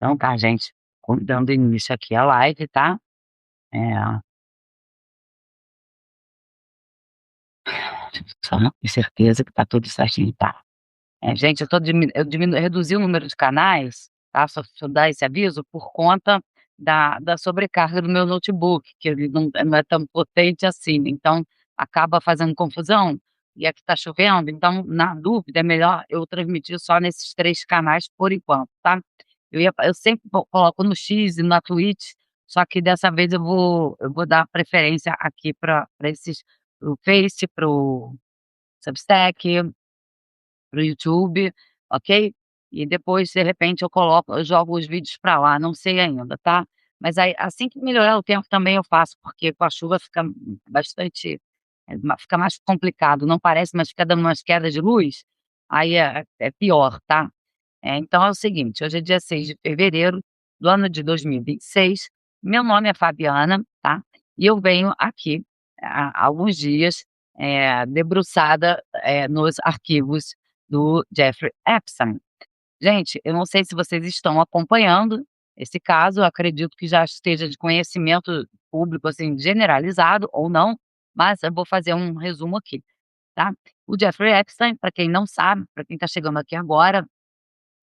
Então tá, gente, dando início aqui à live, tá? É, só não ter certeza que tá tudo certinho, tá? Gente, eu reduzi o número de canais, tá? Só dar esse aviso por conta da sobrecarga do meu notebook, que ele não é tão potente assim, então acaba fazendo confusão. E aqui tá chovendo, então, na dúvida, é melhor eu transmitir só nesses 3 canais por enquanto, tá? Eu sempre coloco no X e na Twitch, só que dessa vez eu vou dar preferência aqui para esses, para o Face, para o Substack, para o YouTube, ok? E depois, de repente, eu jogo os vídeos para lá, não sei ainda, tá? Mas aí, assim que melhorar o tempo também eu faço, porque com a chuva fica bastante, fica mais complicado, não parece, mas fica dando umas quedas de luz, aí é pior, tá? Então é o seguinte, hoje é dia 6 de fevereiro do ano de 2026, meu nome é Fabiana, tá? E eu venho aqui há alguns dias, debruçada, nos arquivos do Jeffrey Epstein. Gente, eu não sei se vocês estão acompanhando esse caso, eu acredito que já esteja de conhecimento público, assim, generalizado ou não, mas eu vou fazer um resumo aqui, tá? O Jeffrey Epstein, para quem não sabe, para quem está chegando aqui agora,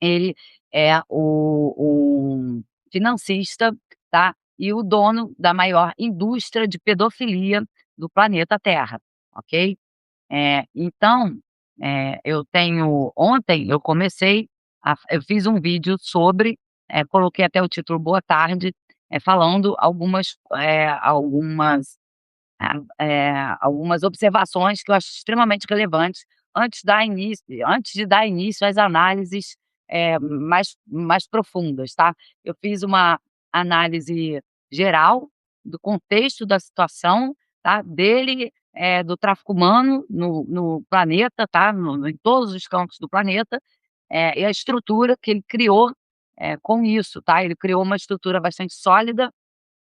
ele é o financista, tá, e o dono da maior indústria de pedofilia do planeta Terra, ok? Então, ontem eu comecei eu fiz um vídeo sobre, coloquei até o título "Boa tarde", falando algumas observações que eu acho extremamente relevantes antes de dar início às análises, mais profundas, tá. Eu fiz uma análise geral do contexto da situação, tá, dele, do tráfico humano no planeta, tá, em todos os campos do planeta, e a estrutura que ele criou, com isso, tá. Ele criou uma estrutura bastante sólida,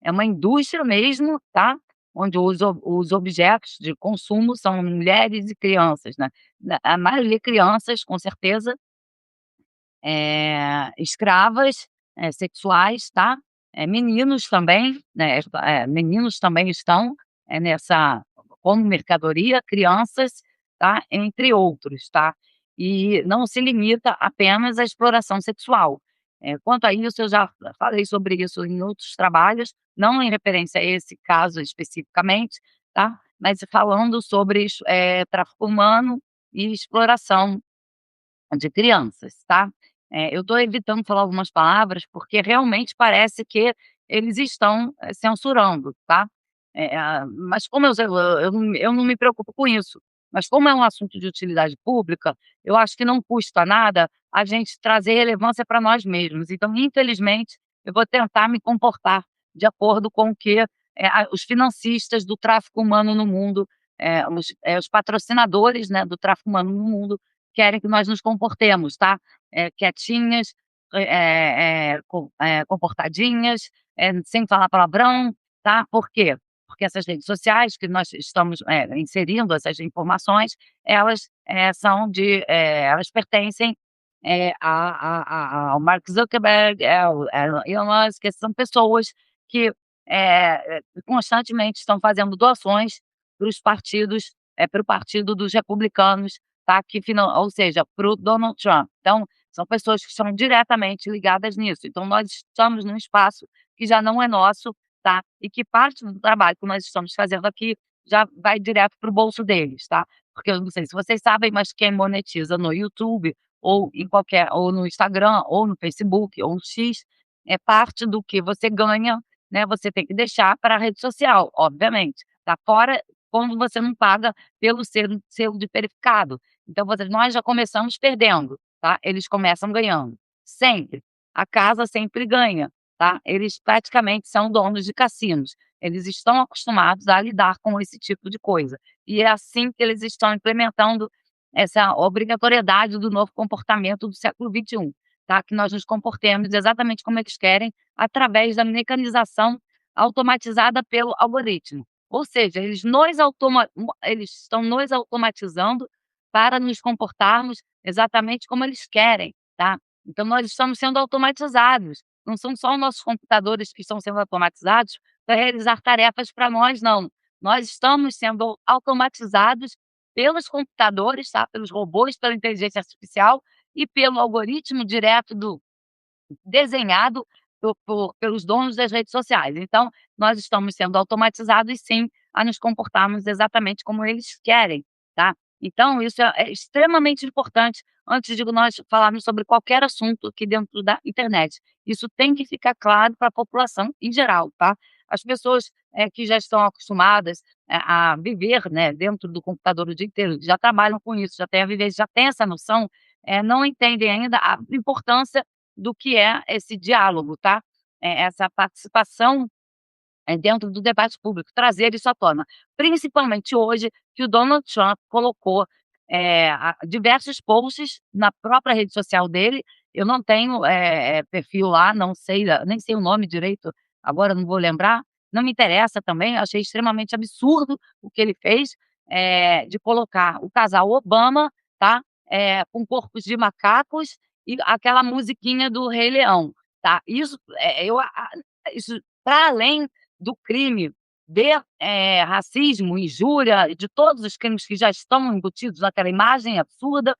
é uma indústria mesmo, tá, onde os objetos de consumo são mulheres e crianças, né, a maioria crianças, com certeza, escravas, sexuais, tá, meninos também, né, meninos também estão, nessa como mercadoria, crianças, tá, entre outros, tá. E não se limita apenas à exploração sexual. Quanto a isso, eu já falei sobre isso em outros trabalhos, não em referência a esse caso especificamente, tá, mas falando sobre tráfico humano e exploração de crianças, tá. Eu estou evitando falar algumas palavras, porque realmente parece que eles estão, censurando, tá. Mas como eu não me preocupo com isso, mas como é um assunto de utilidade pública, eu acho que não custa nada a gente trazer relevância para nós mesmos. Então, infelizmente, eu vou tentar me comportar de acordo com o que, os financistas do tráfico humano no mundo, os patrocinadores, né, do tráfico humano no mundo querem que nós nos comportemos, tá? Quietinhas, comportadinhas, sem falar palavrão, tá? Por quê? Porque essas redes sociais que nós estamos, inserindo essas informações, elas pertencem, ao Mark Zuckerberg, ao Elon Musk, que são pessoas que, constantemente estão fazendo doações para o partido dos republicanos, tá, ou seja, para o Donald Trump. Então, são pessoas que estão diretamente ligadas nisso. Então nós estamos num espaço que já não é nosso, tá, e que parte do trabalho que nós estamos fazendo aqui já vai direto para o bolso deles, tá. Porque eu não sei se vocês sabem, mas quem monetiza no YouTube ou no Instagram, ou no Facebook, ou no X, é parte do que você ganha, né, você tem que deixar para a rede social, obviamente, tá. Fora quando você não paga pelo selo de verificado. Então nós já começamos perdendo, tá, eles começam ganhando, sempre. A casa sempre ganha, tá. Eles praticamente são donos de cassinos, eles estão acostumados a lidar com esse tipo de coisa, e é assim que eles estão implementando essa obrigatoriedade do novo comportamento do século XXI, tá, que nós nos comportemos exatamente como eles querem, através da mecanização automatizada pelo algoritmo. Ou seja, eles estão nos automatizando para nos comportarmos exatamente como eles querem, tá. Então nós estamos sendo automatizados, não são só os nossos computadores que estão sendo automatizados para realizar tarefas para nós não. Nós estamos sendo automatizados pelos computadores, tá, pelos robôs, pela inteligência artificial e pelo algoritmo direto do desenhado pelos donos das redes sociais. Então, nós estamos sendo automatizados sim, a nos comportarmos exatamente como eles querem, tá. Então isso é extremamente importante antes de nós falarmos sobre qualquer assunto aqui dentro da internet. Isso tem que ficar claro para a população em geral, tá. As pessoas, que já estão acostumadas, a viver, né, dentro do computador o dia inteiro, já trabalham com isso, já têm essa noção, não entendem ainda a importância do que é esse diálogo, tá? Essa participação dentro do debate público, trazer isso à tona. Principalmente hoje, que o Donald Trump colocou, diversos posts na própria rede social dele. Eu não tenho, perfil lá, não sei, nem sei o nome direito, agora não vou lembrar, não me interessa também, achei extremamente absurdo o que ele fez, de colocar o casal Obama, tá, com corpos de macacos e aquela musiquinha do Rei Leão, tá. Isso, isso para além do crime de, racismo, injúria, de todos os crimes que já estão embutidos naquela imagem absurda,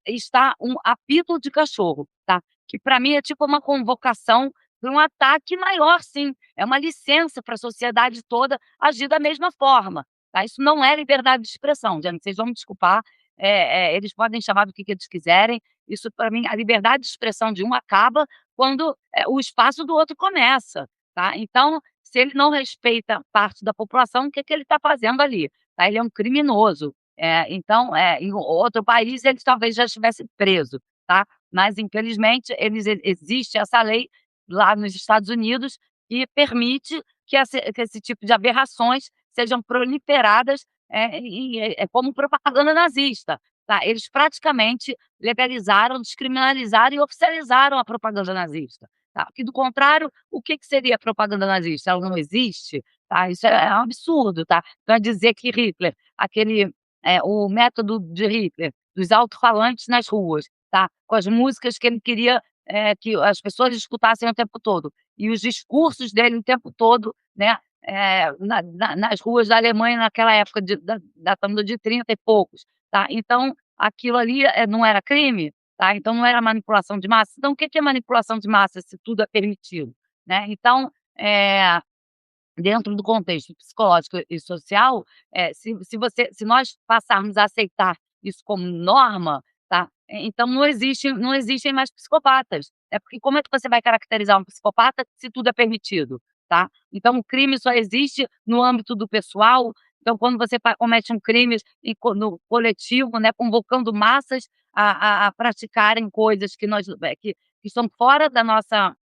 está um apito de cachorro, tá, que para mim é tipo uma convocação para um ataque maior sim, é uma licença para a sociedade toda agir da mesma forma, tá. Isso não é liberdade de expressão, gente, vocês vão me desculpar, eles podem chamar do que eles quiserem, isso para mim a liberdade de expressão de um acaba quando, o espaço do outro começa, tá. Então, se ele não respeita parte da população, o que que ele está fazendo ali, tá. Ele é um criminoso, então, em outro país ele talvez já estivesse preso, tá. Mas infelizmente existe essa lei lá nos Estados Unidos que permite que esse tipo de aberrações sejam proliferadas, como propaganda nazista, tá. Eles praticamente legalizaram, descriminalizaram e oficializaram a propaganda nazista, tá. Que do contrário, o que que seria propaganda nazista? Ela não existe, tá. Isso é um absurdo, tá. Então dizer que Hitler, o método de Hitler, dos alto-falantes nas ruas, tá, com as músicas que ele queria, que as pessoas escutassem o tempo todo, e os discursos dele o tempo todo, né, nas ruas da Alemanha naquela época datando de 30 e poucos, tá. Então aquilo ali, não era crime, tá, então não era manipulação de massa. Então o que que é manipulação de massa se tudo é permitido, né. Então, dentro do contexto psicológico e social, se nós passarmos a aceitar isso como norma, tá, então não existem mais psicopatas. É porque como é que você vai caracterizar um psicopata se tudo é permitido, tá. Então o crime só existe no âmbito do pessoal, então quando você comete um crime no coletivo, né, convocando massas a praticarem coisas que que estão fora da nossa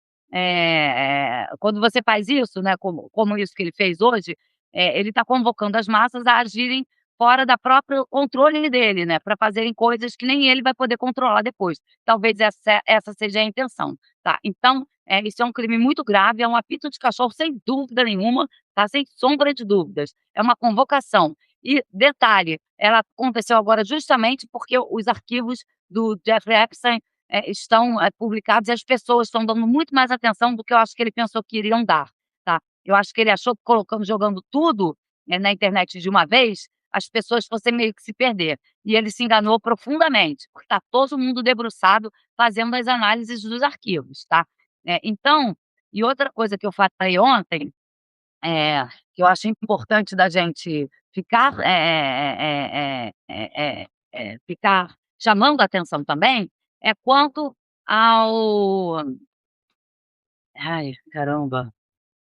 quando você faz isso, né, como isso que ele fez hoje, ele está convocando as massas a agirem fora da próprio controle dele, né, para fazerem coisas que nem ele vai poder controlar depois. Talvez essa seja a intenção, tá. Então, isso é um crime muito grave, é um apito de cachorro sem dúvida nenhuma, tá, sem sombra de dúvidas. É uma convocação. E detalhe, ela aconteceu agora justamente porque os arquivos do Jeffrey Epstein estão, publicados e as pessoas estão dando muito mais atenção do que eu acho que ele pensou que iriam dar, tá. Eu acho que ele achou que colocando jogando tudo, na internet de uma vez, as pessoas fossem meio que se perder, e ele se enganou profundamente, porque está todo mundo debruçado fazendo as análises dos arquivos, tá. Então e outra coisa que eu falei ontem, que eu acho importante da gente ficar, ficar chamando a atenção também, é quanto ao ai caramba,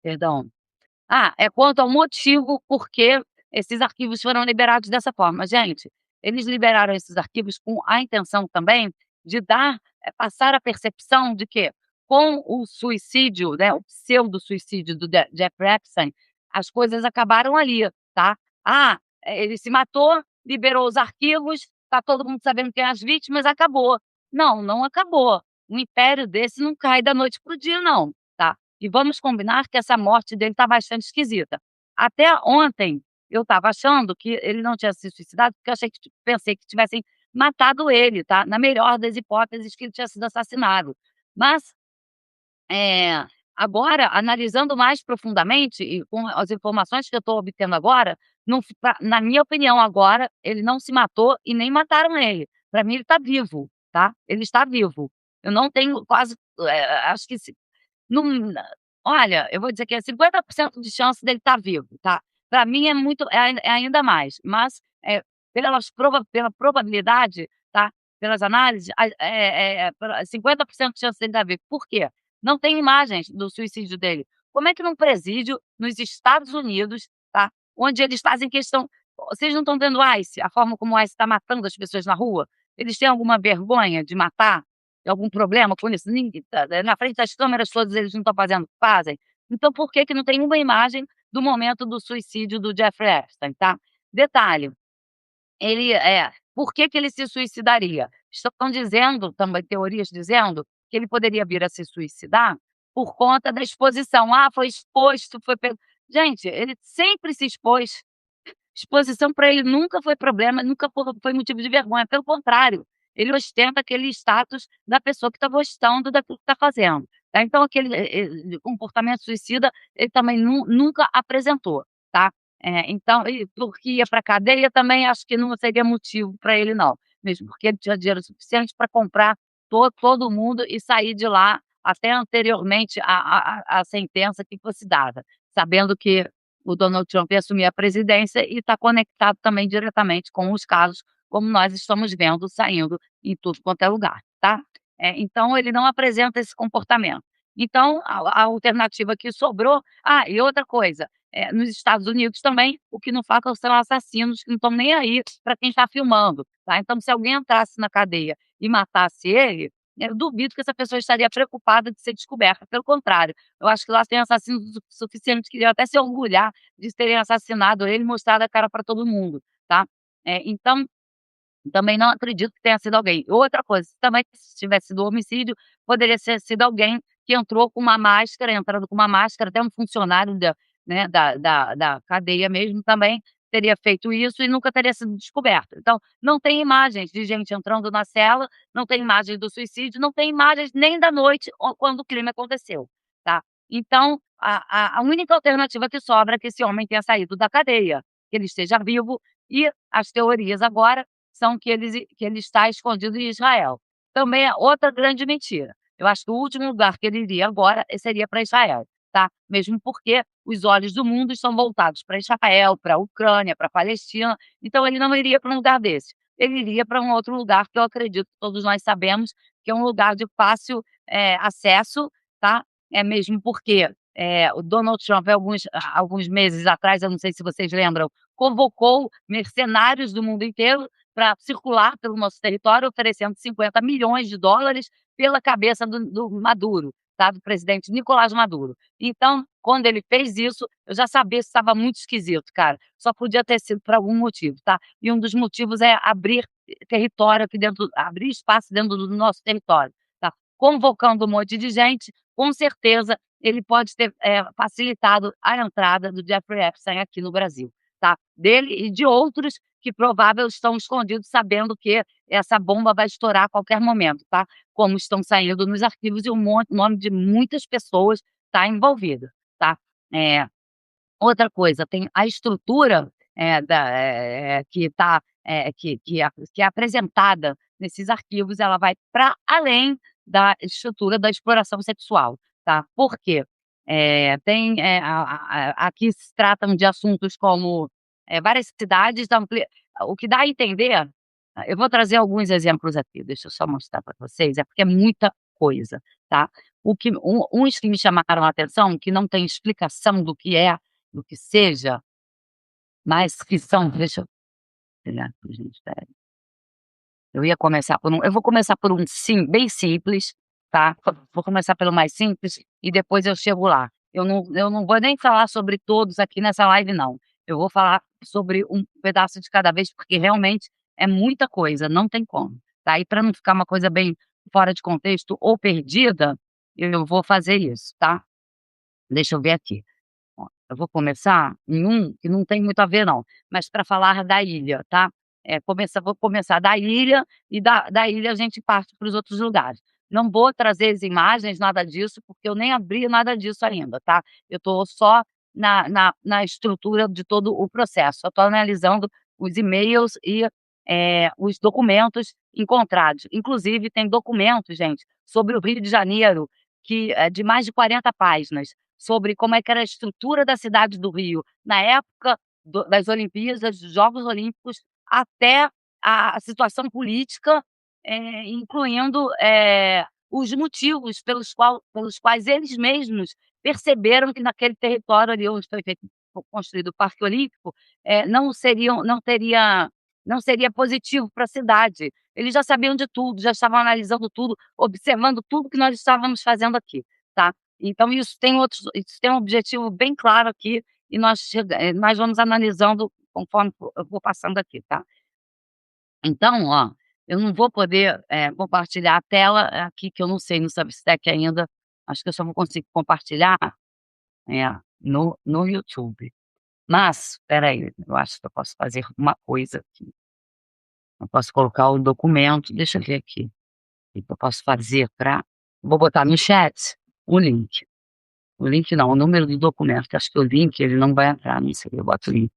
perdão. É quanto ao motivo por que esses arquivos foram liberados dessa forma. Gente, eles liberaram esses arquivos com a intenção também de passar a percepção de que com o suicídio, né, o pseudo-suicídio do Jeffrey Epstein, as coisas acabaram ali, tá. Ele se matou, liberou os arquivos, tá todo mundo sabendo quem é as vítimas, acabou. Não, não acabou. Um império desse não cai da noite para o dia não, tá. E vamos combinar que essa morte dele está bastante esquisita. Até ontem, eu estava achando que ele não tinha se suicidado, porque eu pensei que tivessem matado ele, tá, na melhor das hipóteses, que ele tinha sido assassinado. Mas Eh, agora, analisando mais profundamente e com as informações que eu estou obtendo agora, não f pra na minha opinião agora, ele não se matou e nem mataram ele. Para mim ele está vivo, tá, ele está vivo. Eu não tenho quase, acho que se não olha, eu vou dizer que é 50% de chance dele estar vivo, tá. Para mim é muito é ainda mais, mas, pela probabilidade, tá, pelas análises, pra 50% de chance dele estar vivo. Por quê? Não tem imagens do suicídio dele. Como é que num presídio nos Estados Unidos, tá, onde eles fazem questão vocês não estão vendo o ICE, a forma como o ICE está matando as pessoas na rua? Eles têm alguma vergonha de matar? Algum problema com isso? Ninguém na frente das câmeras todos eles não estão fazendo fazem. Então por que que não tem uma imagem do momento do suicídio do Jeffrey Epstein, tá? Detalhe, por que que ele se suicidaria? Estão dizendo também teorias dizendo que ele poderia vir a se suicidar por conta da exposição. "Ah, foi exposto, foi pego", gente, ele sempre se expôs. Exposição para ele nunca foi problema, nunca foi motivo de vergonha, pelo contrário, ele ostenta aquele status da pessoa que está gostando daquilo que está fazendo, tá. Então aquele, comportamento suicida, ele também nunca apresentou, tá. Então e porque ia pra cadeia também acho que não seria motivo para ele não, mesmo porque ele tinha dinheiro suficiente para comprar todo mundo e sair de lá até anteriormente à sentença que fosse dada, sabendo que o Donald Trump ia assumir a presidência e está conectado também diretamente com os casos, como nós estamos vendo saindo em tudo quanto é lugar, tá. Então ele não apresenta esse comportamento. Então a alternativa que sobrou e outra coisa, nos Estados Unidos também, o que não faltam são assassinos que não estão nem aí para quem está filmando, tá. Então se alguém entrasse na cadeia e matasse ele, eu duvido que essa pessoa estaria preocupada de ser descoberta, pelo contrário, eu acho que lá tem assassinos suficientes que iriam até se orgulhar de terem assassinado ele e mostrado a cara para todo mundo, tá. Então, também não acredito que tenha sido alguém. Outra coisa, se também se tivesse sido homicídio, poderia ter sido alguém que entrou com uma máscara, entrando com uma máscara, até um funcionário da cadeia mesmo também teria feito isso e nunca teria sido descoberto. Então, não tem imagens de gente entrando na cela, não tem imagens do suicídio, não tem imagens nem da noite ou quando o crime aconteceu, tá. Então, a única alternativa que sobra é que esse homem tenha saído da cadeia, que ele esteja vivo e as teorias agora são que ele está escondido em Israel. Também é outra grande mentira. Eu acho que o último lugar que ele iria agora, seria para Israel, tá. Mesmo porque os olhos do mundo estão voltados para Israel, pra Ucrânia, pra Palestina, então ele não iria para um lugar desse. Ele iria para um outro lugar que eu acredito que todos nós sabemos que é um lugar de fácil, acesso, tá. É mesmo porque, o Donald Trump alguns meses atrás, eu não sei se vocês lembram, convocou mercenários do mundo inteiro para circular pelo nosso território, oferecendo $50 milhões pela cabeça do Maduro, tá, do presidente Nicolás Maduro. Então, quando ele fez isso, eu já sabia que estava muito esquisito, cara, só podia ter sido por algum motivo, tá. E um dos motivos é abrir território aqui dentro, abrir espaço dentro do nosso território, tá. Convocando um monte de gente, com certeza ele pode ter, facilitado a entrada do Jeffrey Epstein aqui no Brasil, tá. Dele e de outros que provável estão escondidos sabendo que essa bomba vai estourar a qualquer momento, tá. Como estão saindo nos arquivos e nome de muitas pessoas está envolvida, tá. Eh, outra coisa, tem a estrutura, que está, que é apresentada nesses arquivos, ela vai para além da estrutura da exploração sexual, tá. Por quê? Tem, aqui se tratam de assuntos como, várias cidades o que dá a entender eu vou trazer alguns exemplos aqui, deixa eu só mostrar para vocês, é porque é muita coisa, tá. Uns que me chamaram a atenção, que não tem explicação do que seja, mas que são deixa eu pegar aqui gente, espera aí. Eu vou começar por um bem simples, tá. Vou começar pelo mais simples e depois eu chego lá. Eu não vou nem falar sobre todos aqui nessa live não. Eu vou falar sobre um pedaço de cada vez, porque realmente é muita coisa, não tem como, tá. E para não ficar uma coisa bem fora de contexto ou perdida, eu vou fazer isso, tá. Deixa eu ver aqui. Ó, eu vou começar em um que não tem muito a ver não, mas para falar da ilha, tá. Vou começar da ilha e da ilha a gente parte para os outros lugares. não vou trazer as imagens, nada disso, porque eu nem abri nada disso ainda, tá. Eu estou só na estrutura de todo o processo, eu estou analisando os e-mails e, os documentos encontrados. Inclusive tem documentos, gente, sobre o Rio de Janeiro, que é de mais de 40 páginas, sobre como é que era a estrutura da cidade do Rio, na época das Olimpíadas, dos Jogos Olímpicos, até a situação política, incluindo, os motivos pelos quais eles mesmos perceberam que naquele território ali onde foi feito construído o Parque Olímpico, não seria positivo para a cidade. Eles já sabiam de tudo, já estavam analisando tudo, observando tudo que nós estávamos fazendo aqui, tá. Então isso tem um objetivo bem claro aqui e nós vamos analisando conforme eu vou passando aqui, tá. Então, ó, eu não vou poder, compartilhar a tela aqui, que eu não sei no Substack ainda, acho que eu só vou conseguir compartilhar, no YouTube. Mas, espera aí, eu acho que eu posso fazer uma coisa aqui, eu posso colocar o documento, deixa eu ver aqui, o que que eu posso fazer para vou botar no chat o link. O link não, o número do documento, que acho que o link ele não vai entrar, não sei, eu boto o link.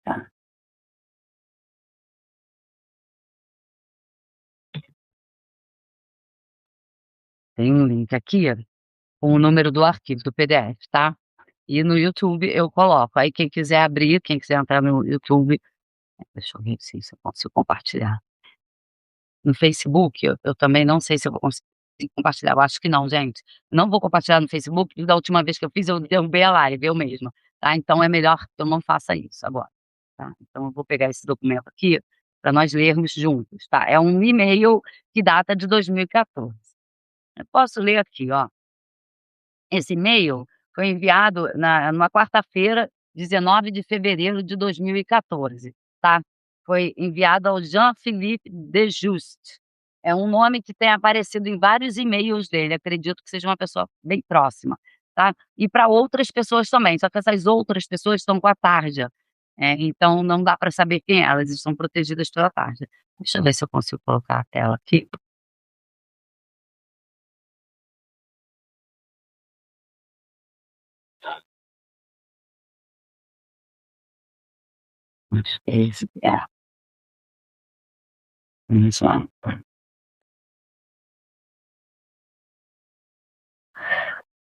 Tá, tem um link aqui com o número do arquivo do PDF, tá. E no YouTube eu coloco, aí quem quiser abrir, quem quiser entrar no YouTube deixa eu ver se eu consigo compartilhar. No Facebook eu também não sei se eu vou conseguir compartilhar, eu acho que não, gente. Não vou compartilhar no Facebook, porque da última vez que eu fiz eu derrubei a live, eu mesma, tá. Então é melhor que eu não faça isso agora, tá. Então eu vou pegar esse documento aqui, para nós lermos juntos, tá. É um e-mail que data de 2014. Eu posso ler aqui, ó. Esse e-mail foi enviado numa quarta-feira, 19 de fevereiro de 2014, tá. Foi enviado ao Jean-Philippe Dejuste. É um nome que tem aparecido em vários e-mails dele, acredito que seja uma pessoa bem próxima, tá. E para outras pessoas também, só que essas outras pessoas estão com a tarja, então não dá para saber quem é, elas estão protegidas pela tarja. Deixa eu ver se eu consigo colocar a tela aqui. Acho que é esse, isso.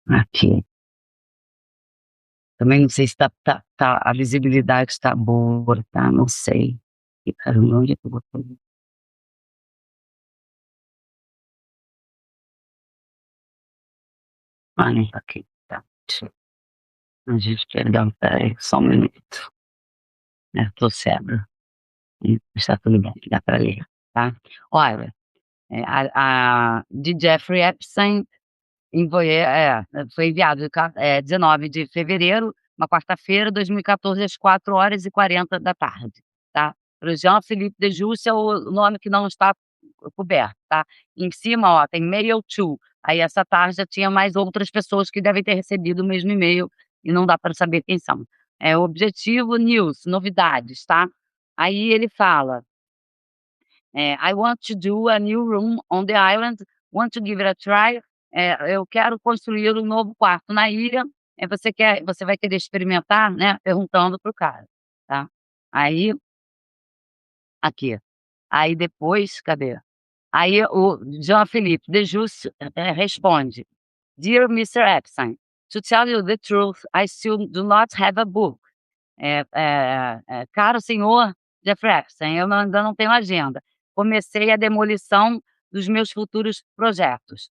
Aqui. Também não sei se a visibilidade está boa, tá, não sei. Ih, caramba, onde é que eu botei? Ah, não tá aqui, tá. A gente perdão, espera aí, só um minuto. Tô cego. Está tudo bem, dá para ler, tá. Olha, de Jeffrey Epstein foi enviado 19 de fevereiro, uma quarta-feira, 2014, às 4h40 da tarde, tá. Para o Jean-Philippe Dejusse é o nome que não está coberto, tá. Em cima, ó, tem mail to, aí essa tarde tinha mais outras pessoas que devem ter recebido o mesmo e-mail e não dá para saber quem são. Objetivo news, novidades, tá. Aí ele fala I want to do a new room on the island, want to give it a try. Eu quero construir um novo quarto na ilha, você vai querer experimentar, né, perguntando para o cara, tá. Aí aqui, aí depois cadê? Aí o Jean-Philippe Dejusse, responde: "Dear Mr. Epstein, to tell you the truth, I still do not have a book." "Caro senhor Jeffrey Epstein, eu ainda não tenho agenda. Comecei a demolição dos meus futuros projetos."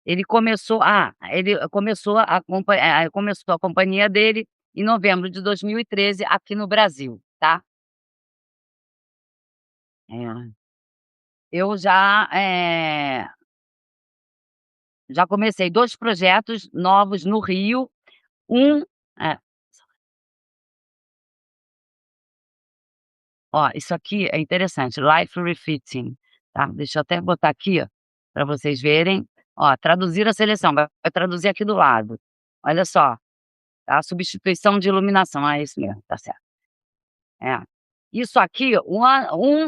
Ele começou a companhia dele em novembro de 2013 aqui no Brasil, tá. É. Eu já comecei 2 projetos novos no Rio, um é, ó, isso aqui é interessante, life refitting, tá. Deixa eu até botar aqui, para vocês verem. Ó, traduzir a seleção, vai traduzir aqui do lado. Olha só, tá, substituição de iluminação, é isso mesmo, tá certo. É. Isso aqui, um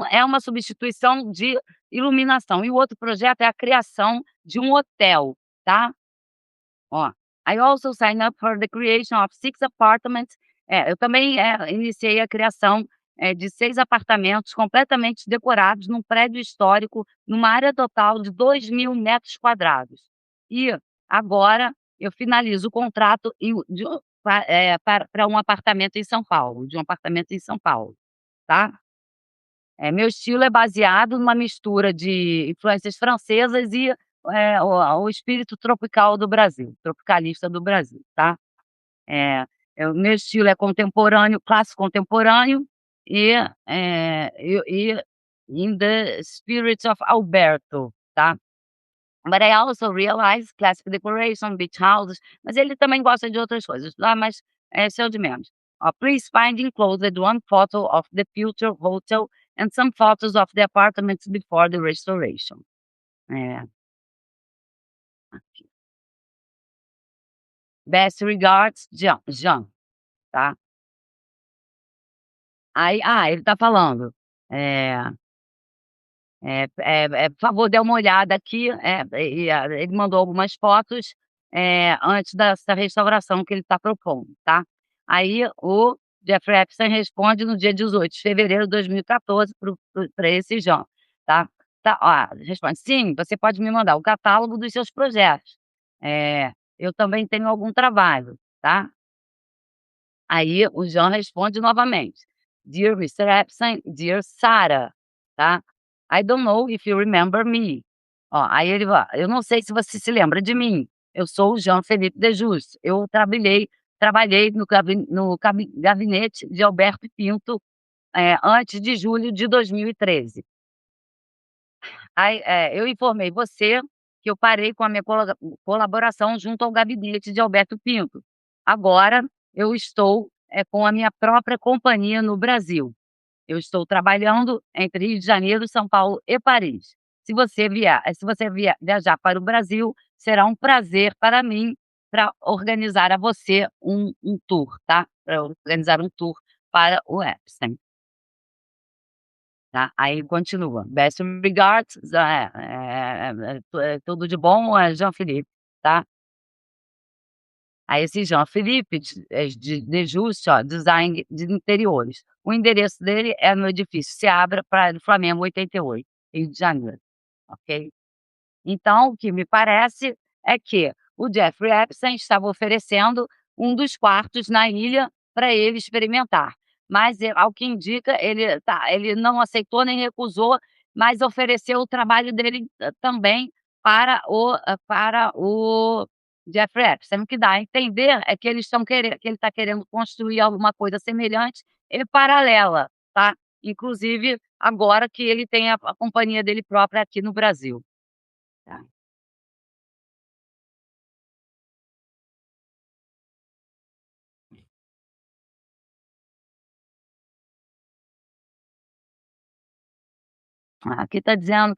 é uma substituição de iluminação e o outro projeto é a criação de um hotel, tá. Ó, I also signed up for the creation of 6 apartments. Eu também, iniciei a criação, de 6 apartamentos completamente decorados num prédio histórico, numa área total de 2.000 metros quadrados. E agora eu finalizo o contrato e o de um para um apartamento em São Paulo, de um apartamento em São Paulo, tá. Meu estilo é baseado numa mistura de influências francesas e, o espírito tropical do Brasil, tropicalista do Brasil, tá. Eh, o meu estilo é contemporâneo, clássico contemporâneo e, e in the spirit of Alberto, tá. But I also realize classic decoration, beach houses, mas ele também gosta de outras coisas, tá, mas esse é o de menos. Ó, please find enclosed one photo of the future hotel and some photos of the apartments before the restoration. É, aqui. Best regards, Jean, Jean, tá. Aí ele tá falando, eh por favor, dê uma olhada aqui, ele mandou algumas fotos, antes dessa restauração que ele está propondo, tá. Aí o Jeffrey Epstein responde no dia 18 de fevereiro de 2014 para esse João, tá. Responde: "Sim, você pode me mandar o catálogo dos seus projetos. Eu também tenho algum trabalho, tá". Aí o João responde novamente: "Dear Mr. Epstein, dear Sarah", tá. "I don't know if you remember me". Ó, aí ele va "Eu não sei se você se lembra de mim, eu sou o Jean Philippe de Juste, eu trabalhei no gabinete de Alberto Pinto, antes de julho de 2013. Aí, eu informei você que eu parei com a minha colaboração junto ao gabinete de Alberto Pinto. Agora eu estou, com a minha própria companhia no Brasil. Eu estou trabalhando entre Rio de Janeiro, São Paulo e Paris. Se você viajar para o Brasil, será um prazer para mim para organizar a você um tour, tá? Pra organizar um tour para o Epstein. Tá, aí continua, best regards, tudo de bom, Jean-Philippe, tá. Aí esse Jean-Philippe de Juste, ó, design de interiores. O endereço dele é no edifício Seabra, Praia do Flamengo 88, Rio de Janeiro, ok. Então, o que me parece é que o Jeffrey Epstein estava oferecendo um dos quartos na ilha para ele experimentar, mas ao que indica ele não aceitou nem recusou, mas ofereceu o trabalho dele, também para o Jeffrey Epstein. O que dá a entender é que que ele está querendo construir alguma coisa semelhante e paralela, tá, inclusive agora que ele tem a companhia dele própria aqui no Brasil. Tá. Aqui está dizendo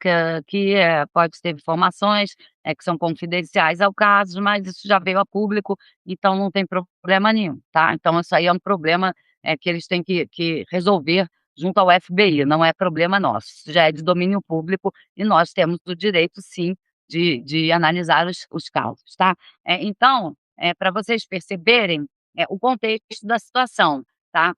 pode ter informações, que são confidenciais ao caso, mas isso já veio a público, então não tem problema nenhum, tá. Então isso aí é um problema, que eles têm que resolver junto ao FBI, não é problema nosso, isso já é de domínio público e nós temos o direito sim de analisar os casos, tá. Então, pra vocês perceberem, o contexto da situação, tá.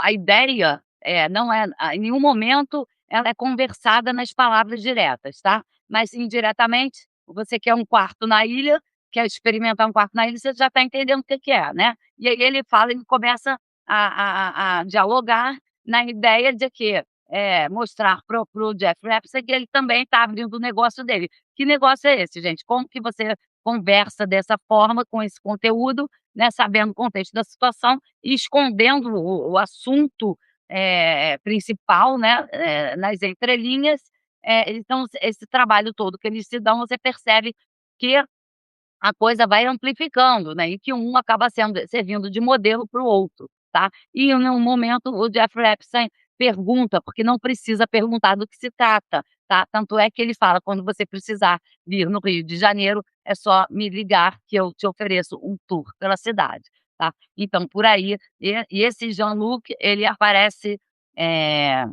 A ideia, não é em nenhum momento ela é conversada nas palavras diretas, tá. Mas indiretamente, você quer um quarto na ilha, quer experimentar um quarto na ilha, você já está entendendo o que que é, né. E aí ele começa a dialogar na ideia de que, mostrar para o Jeffrey Epstein que ele também está abrindo o negócio dele. Que negócio é esse, gente? Como que você conversa dessa forma com esse conteúdo, né, sabendo o contexto da situação e escondendo o assunto, principal, né, nas entrelinhas, então esse trabalho todo que eles se dão, você percebe que a coisa vai amplificando, né, e que um acaba servindo de modelo para o outro, tá. E em um momento o Jeffrey Epstein pergunta, porque não precisa perguntar do que se trata, tá. Tanto é que ele fala: "Quando você precisar vir no Rio de Janeiro, é só me ligar que eu te ofereço um tour pela cidade", tá. Então por aí, esse Jean-Luc, ele aparece eh,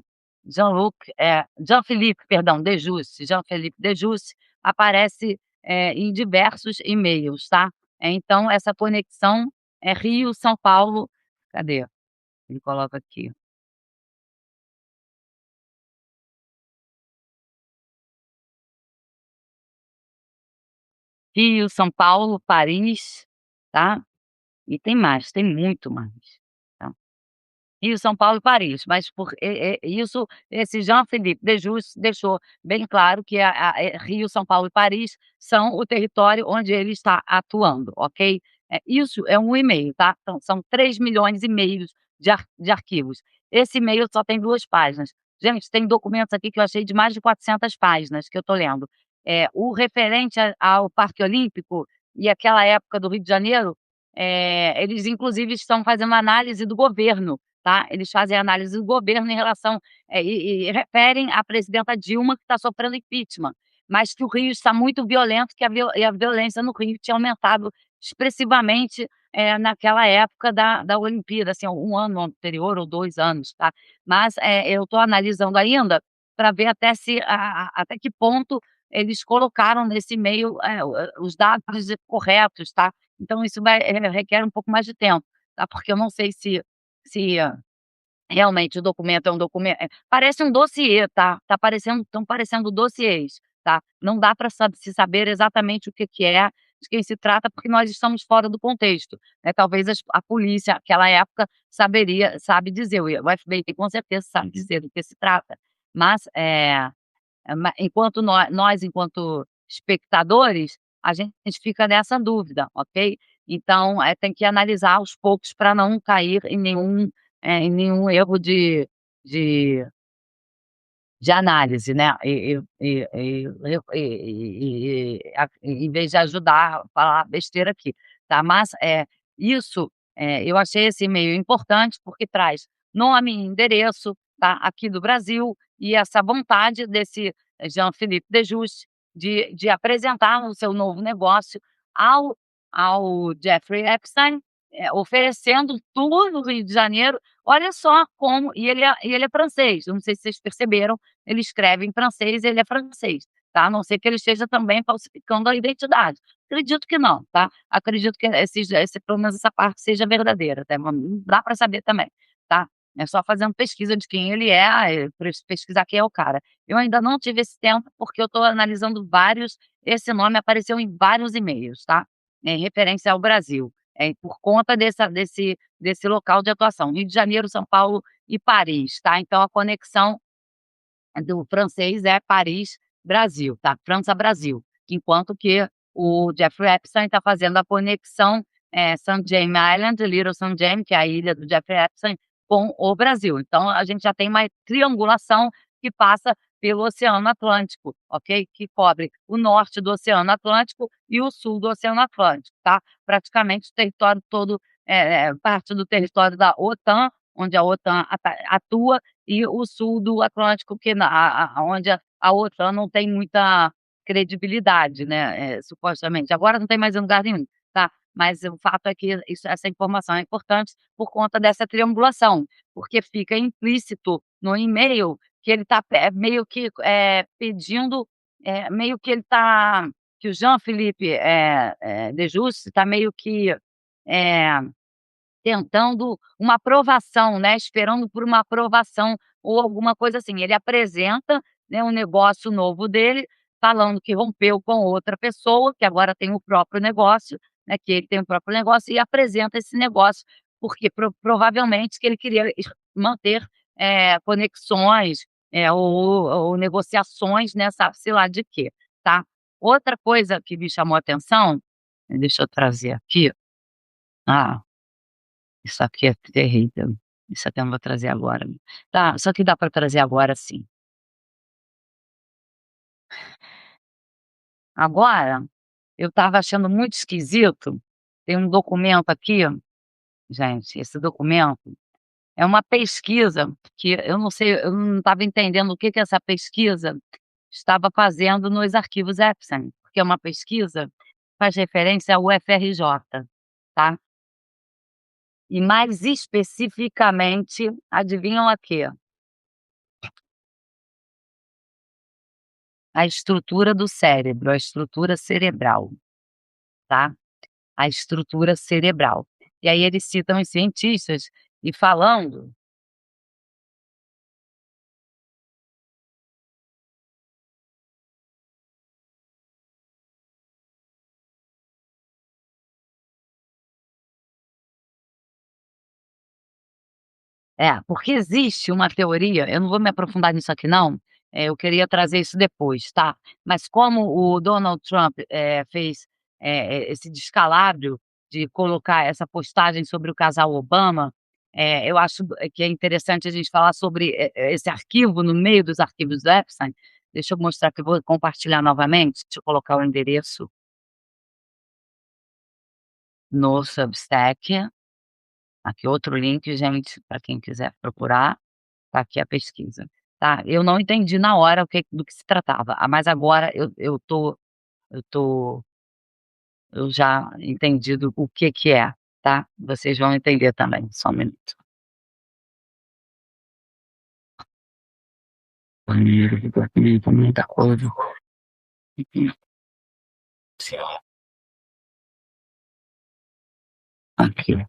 Jean-Philippe, perdão, de Juste, Jean-Philippe de Juste, aparece, em diversos e-mails, tá. Então essa conexão é Rio-São Paulo, cadê? Ele coloca aqui, Rio, São Paulo, Paris, tá. E tem mais, tem muito mais, tá. Rio, São Paulo e Paris, mas isso, esse Jean-Philippe Desjus deixou bem claro que Rio, São Paulo e Paris são o território onde ele está atuando, ok? Isso é um e-mail, tá? Então são 3 milhões e meio de arquivos. Esse e-mail só tem 2 páginas. Gente, tem documentos aqui que eu achei de mais de 400 páginas que eu estou lendo. O referente ao Parque Olímpico e aquela época do Rio de Janeiro, eles inclusive estão fazendo análise do governo, tá, eles fazem análise do governo em relação, e referem à presidenta Dilma que está sofrendo impeachment, mas que o Rio está muito violento, que a violência no Rio tinha aumentado expressivamente, naquela época da Olimpíada, assim, 1 ano anterior ou 2 anos, tá. Mas, eu estou analisando ainda para ver até se até que ponto eles colocaram nesse e-mail, os dados corretos, tá. Então isso requer um pouco mais de tempo, tá, porque eu não sei se realmente o documento é um documento, parece um dossiê, tá, estão parecendo dossiês, tá. Não dá para se saber exatamente o que que é, de quem se trata, porque nós estamos fora do contexto, né, talvez a polícia, naquela época, sabe dizer, o FBI com certeza sabe dizer do que se trata, mas, ma enquanto nós enquanto espectadores, a gente fica nessa dúvida, ok. Então, tem que analisar aos poucos para não cair em nenhum erro de de análise, né, em vez de ajudar a falar besteira aqui, tá. Mas, isso, eu achei esse e-mail importante, porque traz nome e endereço, tá, aqui do Brasil, e essa vontade desse Jean-Philippe Dejuste de apresentar o seu novo negócio ao Jeffrey Epstein, oferecendo tudo no Rio de Janeiro. Olha só como ele é francês, eu não sei se vocês perceberam, ele escreve em francês, ele é francês, tá, a não ser que ele esteja também falsificando a identidade. Acredito que não, tá, acredito que pelo menos essa parte seja verdadeira, até, mas não dá para saber também, tá. É só fazendo pesquisa de quem ele é, pesquisar quem é o cara. Eu ainda não tive esse tempo, porque eu estou analisando vários, esse nome apareceu em vários e-mails, tá, em referência ao Brasil, por conta desse local de atuação, Rio de Janeiro, São Paulo e Paris, tá. Então a conexão do francês é Paris, Brasil, tá, França-Brasil, enquanto que o Jeffrey Epstein está fazendo a conexão, St. James Island, Little St. James, que é a ilha do Jeffrey Epstein, com o Brasil. Então a gente já tem uma triangulação que passa pelo Oceano Atlântico, ok? Que cobre o norte do Oceano Atlântico e o sul do Oceano Atlântico, tá? Praticamente o território todo, parte do território da OTAN, onde a OTAN atua, e o sul do Atlântico, que onde a OTAN não tem muita credibilidade, né, supostamente. Agora não tem mais em lugar nenhum, tá, mas o fato é que essa informação é importante por conta dessa triangulação, porque fica implícito no e-mail que ele está meio que, pedindo, meio que ele está, que o Jean-Philippe, de Juste está meio que, eh tentando uma aprovação, né, esperando por uma aprovação ou alguma coisa assim. Ele apresenta, né, um negócio novo dele, falando que rompeu com outra pessoa, que agora tem o próprio negócio, né, que ele tem o próprio negócio e apresenta esse negócio, porque provavelmente que ele queria manter, conexões, ou negociações, né, sabe-se lá de quê, tá. Outra coisa que me chamou a atenção, deixa eu trazer aqui, ah, isso aqui é terrível. Isso aqui eu não vou trazer agora. Tá, só que dá para trazer agora sim. Agora, eu estava achando muito esquisito, tem um documento aqui, gente, esse documento é uma pesquisa que eu não sei, eu não estava entendendo o que que essa pesquisa estava fazendo nos arquivos Epstein, porque é uma pesquisa que faz referência ao UFRJ, tá. E mais especificamente, adivinham a quê? a estrutura do cérebro, a estrutura cerebral, tá? A estrutura cerebral. E aí eles citam os cientistas e falando. É, porque existe uma teoria, eu não vou me aprofundar nisso aqui não, eu queria trazer isso depois, tá. Mas como o Donald Trump, fez, esse descalabro de colocar essa postagem sobre o casal Obama, eu acho que é interessante a gente falar sobre, esse arquivo no meio dos arquivos do Epstein. Deixa eu mostrar que eu vou compartilhar novamente, deixa eu colocar o endereço no Substack. Aqui outro link, gente, para quem quiser procurar. Tá aqui a pesquisa, tá. Eu não entendi na hora o que do que se tratava, mas agora eu tô eu já entendi do o que que é, tá. Vocês vão entender também, só um minuto. Muita coisa. Aqui.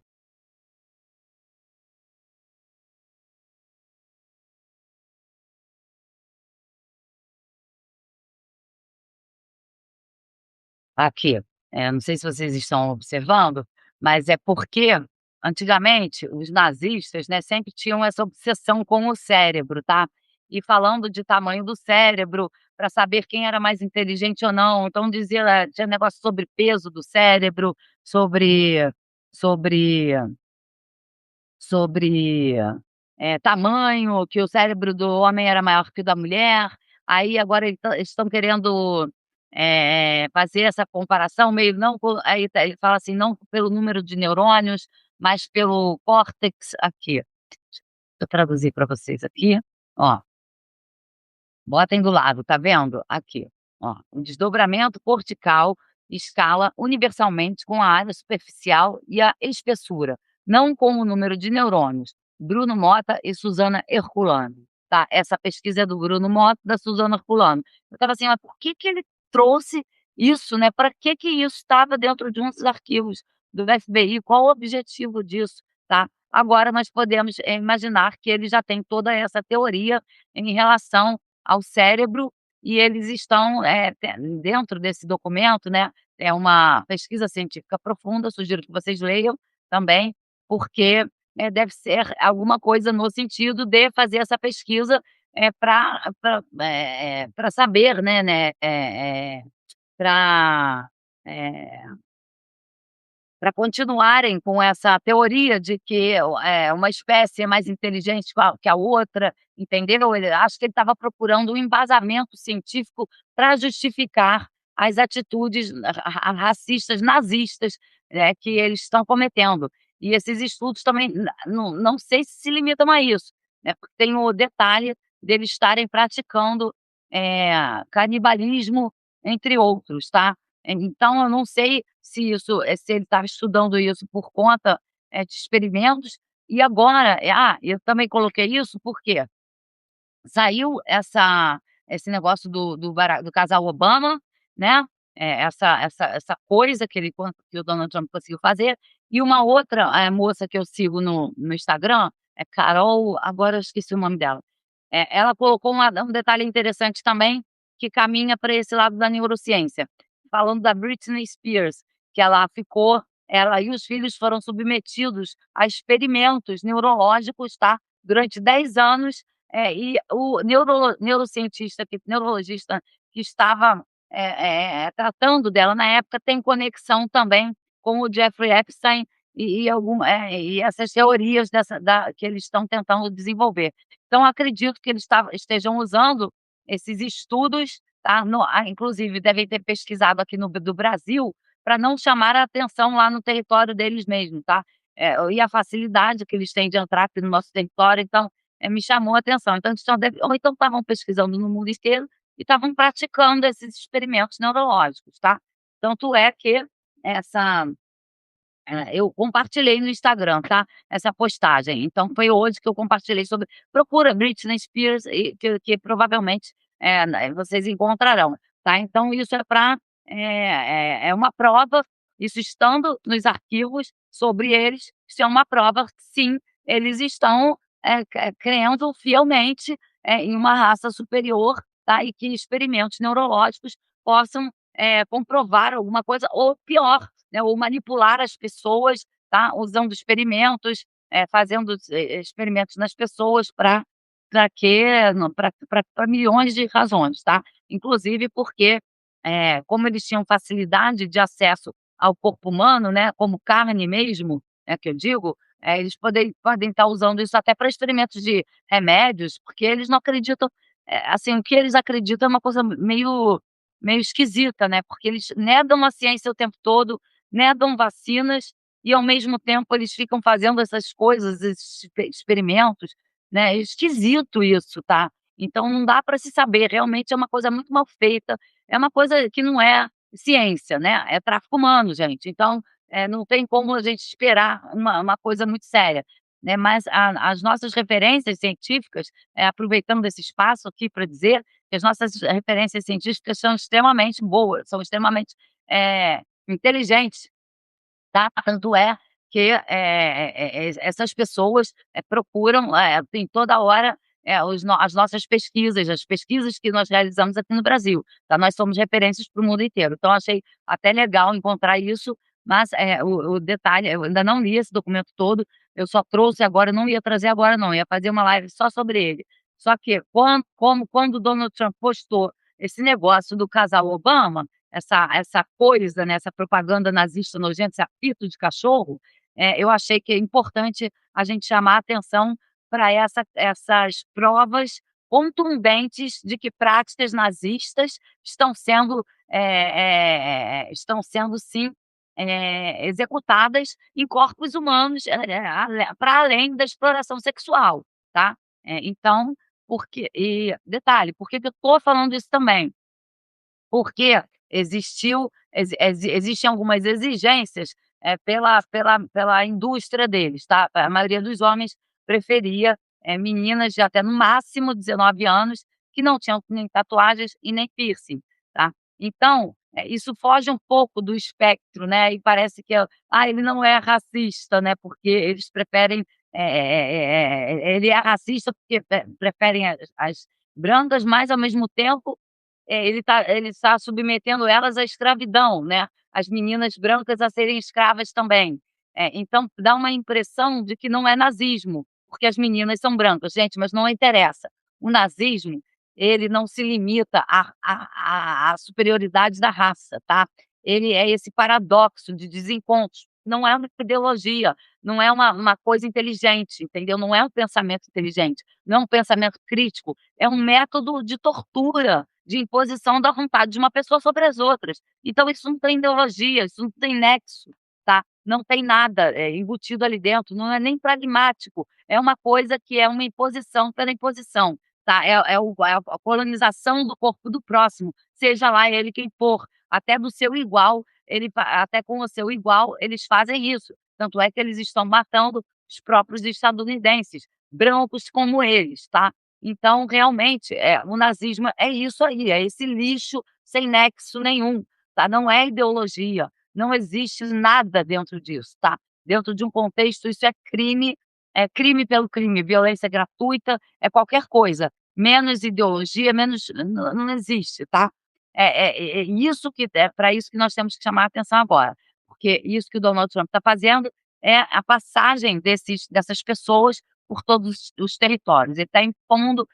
Aqui, não sei se vocês estão observando, mas é porque antigamente os nazistas, né, sempre tinham essa obsessão com o cérebro, tá. E falando de tamanho do cérebro, para saber quem era mais inteligente ou não, então dizia tinha negócio sobre peso do cérebro, sobre sobre sobre, tamanho, que o cérebro do homem era maior que o da mulher. Aí agora eles estão querendo, fazer essa comparação meio não co aí ele fala assim: "Não pelo número de neurônios, mas pelo córtex", aqui, deixa eu traduzir para vocês aqui, ó. Botem do lado, tá vendo? Aqui, ó, o desdobramento cortical escala universalmente com a área superficial e a espessura, não com o número de neurônios. Bruno Mota e Susana Herculano, tá? Essa pesquisa é do Bruno Mota e da Susana Herculano. Eu estava assim: "Mas por que que ele trouxe isso, né? Para que que isso estava dentro de uns arquivos do FBI? Qual o objetivo disso?", tá? Agora nós podemos, imaginar que ele já tem toda essa teoria em relação ao cérebro, e eles estão, dentro desse documento, né, é uma pesquisa científica profunda, sugiro que vocês leiam também, porque, deve ser alguma coisa no sentido de fazer essa pesquisa, para saber, para para continuarem com essa teoria de que uma espécie é mais inteligente que a outra, entendeu? Ele acho que ele estava procurando um embasamento científico para justificar as atitudes racistas, nazistas, que eles estão cometendo. E esses estudos também não sei se limitam a isso, né, porque tem o detalhe deles estarem praticando, canibalismo, entre outros, tá? Então eu não sei se isso se ele estava estudando isso por conta, de experimentos, e agora eu também coloquei isso porque saiu esse negócio do casal Obama, né, essa coisa que o Donald Trump conseguiu fazer, e uma outra, moça que eu sigo no Instagram, é Carol, agora eu esqueci o nome dela. Ela colocou um detalhe interessante também, que caminha para esse lado da neurociência, falando da Britney Spears, que ela e os filhos foram submetidos a experimentos neurológicos, tá, durante 10 anos, e o neurologista que estava, tratando dela na época tem conexão também com o Jeffrey Epstein e essas teorias que eles estão tentando desenvolver. Então acredito que eles estejam usando esses estudos, tá, inclusive devem ter pesquisado aqui no do Brasil, para não chamar a atenção lá no território deles mesmo, tá. E a facilidade que eles têm de entrar aqui no nosso território, então me chamou a atenção. Então eles ou então estavam pesquisando no mundo inteiro e estavam praticando esses experimentos neurológicos, tá. Tanto é que essa eu compartilhei no Instagram, tá, essa postagem. Então foi hoje que eu compartilhei sobre procura Britney Spears e que provavelmente vocês encontrarão, tá. Então isso é para uma prova, isso estando nos arquivos sobre eles, isso é uma prova que sim, eles estão, crendo fielmente, em uma raça superior, tá, e que experimentos neurológicos possam, comprovar alguma coisa ou pior, né, ou manipular as pessoas, tá, usando experimentos, fazendo experimentos nas pessoas para que para milhões de razões, tá. Inclusive porque, como eles tinham facilidade de acesso ao corpo humano, né, como carne mesmo, que eu digo, eles podem estar usando isso até para experimentos de remédios, porque eles não acreditam, assim, o que eles acreditam é uma coisa meio esquisita, né, porque eles negam a ciência o tempo todo, negam vacinas e ao mesmo tempo eles ficam fazendo essas coisas, esses experimentos, né, é esquisito isso, tá. Então não dá para se saber, realmente é uma coisa muito mal feita, é uma coisa que não é ciência, né, é tráfico humano, gente, então, não tem como a gente esperar uma coisa muito séria, né, mas as nossas referências científicas, aproveitando esse espaço aqui para dizer que as nossas referências científicas são extremamente boas, são extremamente, inteligentes. Tá, tanto é que, essas pessoas, procuram, tem toda hora, os no as nossas pesquisas, as pesquisas que nós realizamos aqui no Brasil, tá, nós somos referências para o mundo inteiro. Então achei até legal encontrar isso, mas, o detalhe, eu ainda não li esse documento todo, eu só trouxe agora, eu não ia trazer agora não, ia fazer uma live só sobre ele. Só que quando o Donald Trump postou esse negócio do casal Obama, essa coisa, né, essa propaganda nazista nojenta, esse apito de cachorro, eu achei que é importante a gente chamar a atenção para essas provas contundentes de que práticas nazistas estão sendo sim, executadas em corpos humanos, para além da exploração sexual, tá. Então, porque e detalhe, por que que eu estou falando isso também? Porque existem algumas exigências, pela indústria deles, tá. A maioria dos homens preferia, meninas de até no máximo 19 anos, que não tinham nem tatuagens e nem piercing, tá. Então, isso foge um pouco do espectro, né, e parece que ele não é racista, né, porque eles preferem, ele é racista porque preferem as brancas, mas ao mesmo tempo ele está submetendo elas à escravidão, né, as meninas brancas a serem escravas também. Então dá uma impressão de que não é nazismo, porque as meninas são brancas. Gente, mas não interessa. O nazismo, ele não se limita à superioridade da raça, tá. Ele é esse paradoxo de desencontros. Não é uma ideologia, não é uma coisa inteligente, entendeu. Não é um pensamento inteligente, não é um pensamento crítico, é um método de tortura, de imposição da vontade de uma pessoa sobre as outras. Então isso não tem ideologia, isso não tem nexo, tá. Não tem nada, embutido ali dentro, não é nem pragmático, é uma coisa que é uma imposição pela imposição, tá. É a colonização do corpo do próximo, seja lá ele quem for, até do seu igual, até com o seu igual eles fazem isso. Tanto é que eles estão matando os próprios estadunidenses, brancos como eles, tá. Então, realmente, o nazismo é isso aí, é esse lixo sem nexo nenhum, tá, não é ideologia, não existe nada dentro disso, tá. Dentro de um contexto, isso é crime pelo crime, violência gratuita, é qualquer coisa, menos ideologia, menos não existe, tá. É isso que é para isso que nós temos que chamar a atenção agora, porque isso que o Donald Trump está fazendo é a passagem dessas pessoas por todos os territórios. Ele está impondo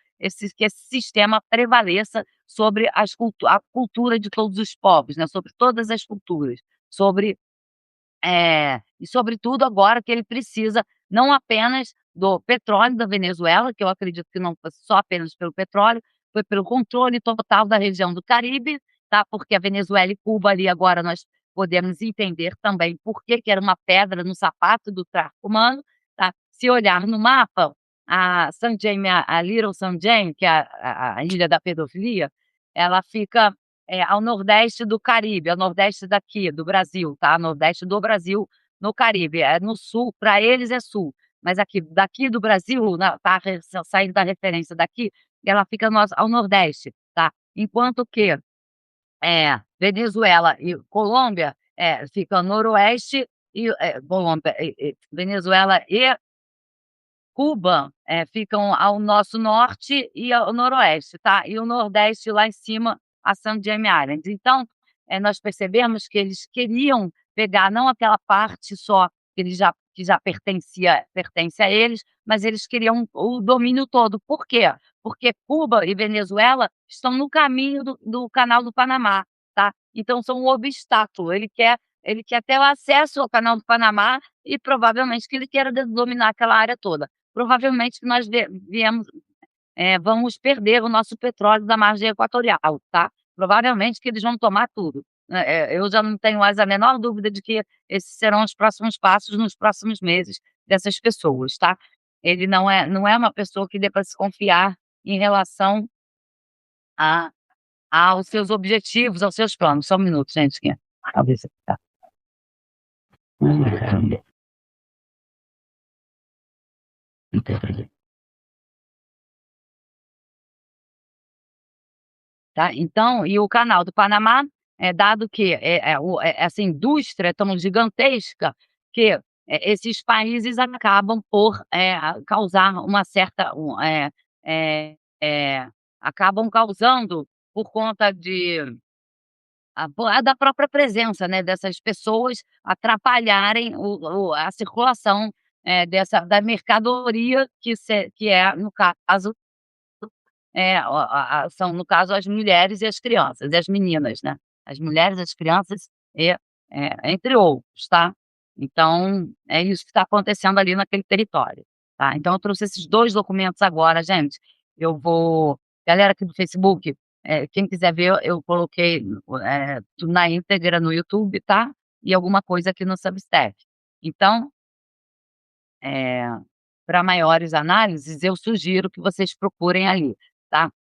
que esse sistema prevaleça sobre a cultura de todos os povos, né, sobre todas as culturas, sobre e sobretudo agora que ele precisa não apenas do petróleo da Venezuela, que eu acredito que não foi só apenas pelo petróleo, foi pelo controle total da região do Caribe, tá, porque a Venezuela e Cuba ali agora nós podemos entender também por que que era uma pedra no sapato do tráfico humano, tá. Se olhar no mapa, a San Jaime, a Little San Jaime, que é a ilha da pedofilia, ela fica ao nordeste do Caribe, ao nordeste daqui, do Brasil, tá, nordeste do Brasil, no Caribe, é no sul, para eles é sul, mas aqui daqui do Brasil, tá saindo da referência daqui, ela fica ao nordeste. tá. Enquanto que, Venezuela e Colômbia, fica noroeste e, Colômbia Venezuela e Cuba, ficam ao nosso norte e ao noroeste, tá, e o nordeste lá em cima, a St. James Island. Então, nós percebemos que eles queriam pegar não aquela parte só que já pertence a eles, mas eles queriam o domínio todo. Por quê? Porque Cuba e Venezuela estão no caminho do Canal do Panamá, tá. Então são um obstáculo, ele quer ter o acesso ao Canal do Panamá e provavelmente que ele queira dominar aquela área toda. Provavelmente nós vamos perder o nosso petróleo da margem equatorial, tá. Provavelmente que eles vão tomar tudo. Eu já não tenho mais a menor dúvida de que esses serão os próximos passos nos próximos meses dessas pessoas, tá. Ele não é uma pessoa que dê para se confiar em relação a aos seus objetivos, aos seus planos. Só um minuto, gente, que talvez tá. Tá, então e o Canal do Panamá, dado que, essa indústria é tão gigantesca que, esses países acabam por, causar uma certa acabam causando por conta da própria presença, né, dessas pessoas atrapalharem a circulação, da mercadoria que é, no caso, são, no caso, as mulheres e as crianças, e as meninas, né, as mulheres, as crianças e, entre outros, tá. Então, é isso que está acontecendo ali naquele território, tá. Então eu trouxe esses 2 documentos agora, gente, eu vou galera aqui do Facebook, quem quiser ver, eu coloquei, tudo na íntegra no YouTube, tá, e alguma coisa aqui no Substack. Então, para maiores análises, eu sugiro que vocês procurem ali, tá.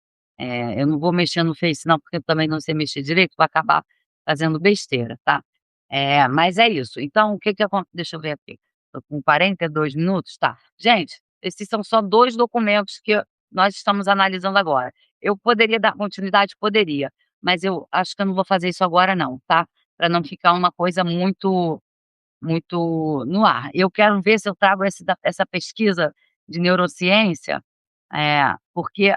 Eu não vou mexer no Face não, porque eu também não sei mexer direito, vou acabar fazendo besteira, tá. Mas é isso, então o que que deixa eu ver aqui, tô com 42 minutos, tá. Gente, esses são só 2 documentos que nós estamos analisando agora. Eu poderia dar continuidade? Poderia, mas eu acho que eu não vou fazer isso agora não, tá, para não ficar uma coisa muito no ar. Eu quero ver se eu trago essa pesquisa de neurociência, porque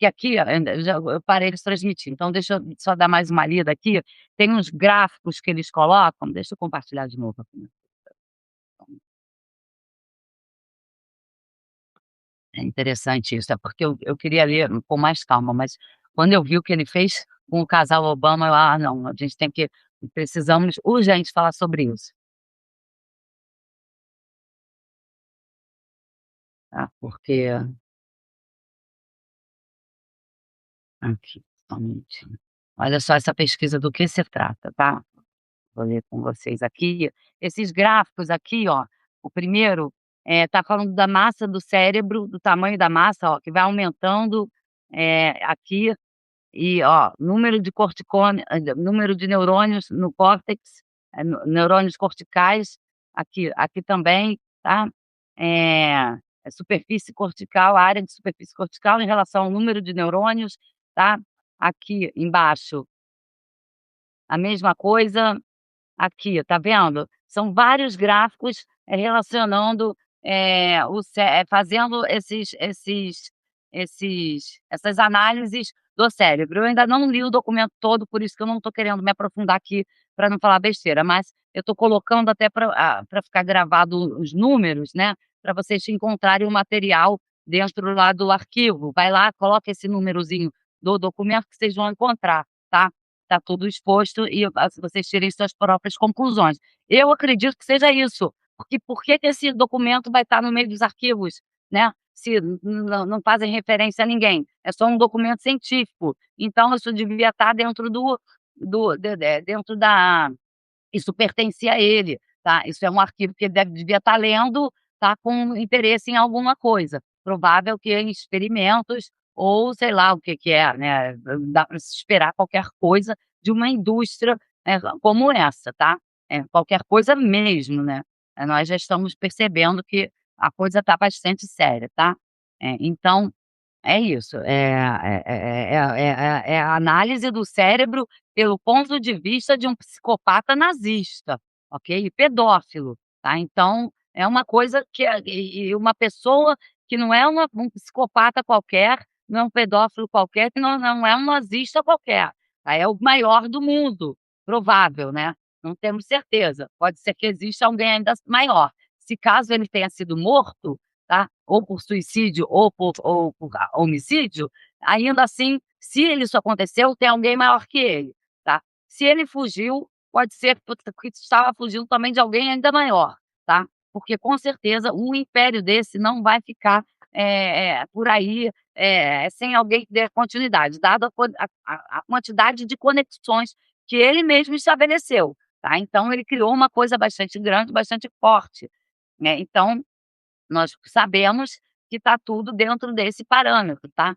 aqui, eu parei de transmitir, então deixa eu só dar mais uma lida aqui, tem uns gráficos que eles colocam, deixa eu compartilhar de novo aqui. É interessante isso, é porque eu queria ler com mais calma, mas quando eu vi o que ele fez com o casal Obama, eu: "Ah, não, a gente precisamos urgente falar sobre isso", tá, porque aqui, só um minutinho. Olha só essa pesquisa do que se trata, tá. Vou ler com vocês aqui. Esses gráficos aqui, ó, o primeiro, tá falando da massa do cérebro, do tamanho da massa, ó, que vai aumentando, aqui e, ó, número de neurônios no córtex, neurônios corticais, aqui também, tá. Superfície cortical, a área de superfície cortical em relação ao número de neurônios, tá. Aqui embaixo, a mesma coisa. Aqui, tá vendo? São vários gráficos, relacionando, fazendo essas análises do cérebro. Eu ainda não li o documento todo, por isso que eu não estou querendo me aprofundar aqui para não falar besteira, mas eu estou colocando até para ficar gravado os números, né, para vocês encontrarem o material dentro lá do arquivo. Vai lá, coloca esse númerozinho do documento que vocês vão encontrar, tá? Tá tudo exposto e vocês tirem suas próprias conclusões. Eu acredito que seja isso, porque por que que esse documento vai estar no meio dos arquivos, né, se não fazem referência a ninguém, é só um documento científico, então isso devia estar dentro dentro da isso pertencia a ele, tá, isso é um arquivo que ele devia estar lendo, tá, com interesse em alguma coisa, provável que em experimentos ou sei lá o que que é, né, dá para se esperar qualquer coisa de uma indústria, como essa, tá, qualquer coisa mesmo, né, nós já estamos percebendo que a coisa está bastante séria, tá. Então É isso, é a análise do cérebro pelo ponto de vista de um psicopata nazista, ok, e pedófilo, tá. Então, é uma coisa que e uma pessoa que não é um psicopata qualquer, não é um pedófilo qualquer, que não é um nazista qualquer, tá, é o maior do mundo, provável, né, não temos certeza, pode ser que exista alguém ainda maior. Se caso ele tenha sido morto, tá, ou por suicídio ou por homicídio, ainda assim, se isso aconteceu, tem alguém maior que ele, tá. Se ele fugiu, pode ser que estava fugindo também de alguém ainda maior, tá. Porque com certeza um império desse não vai ficar, por aí, sem alguém que dê continuidade, dado a quantidade de conexões que ele mesmo estabeleceu, tá. Então ele criou uma coisa bastante grande, bastante forte, né, então nós sabemos que está tudo dentro desse parâmetro, tá.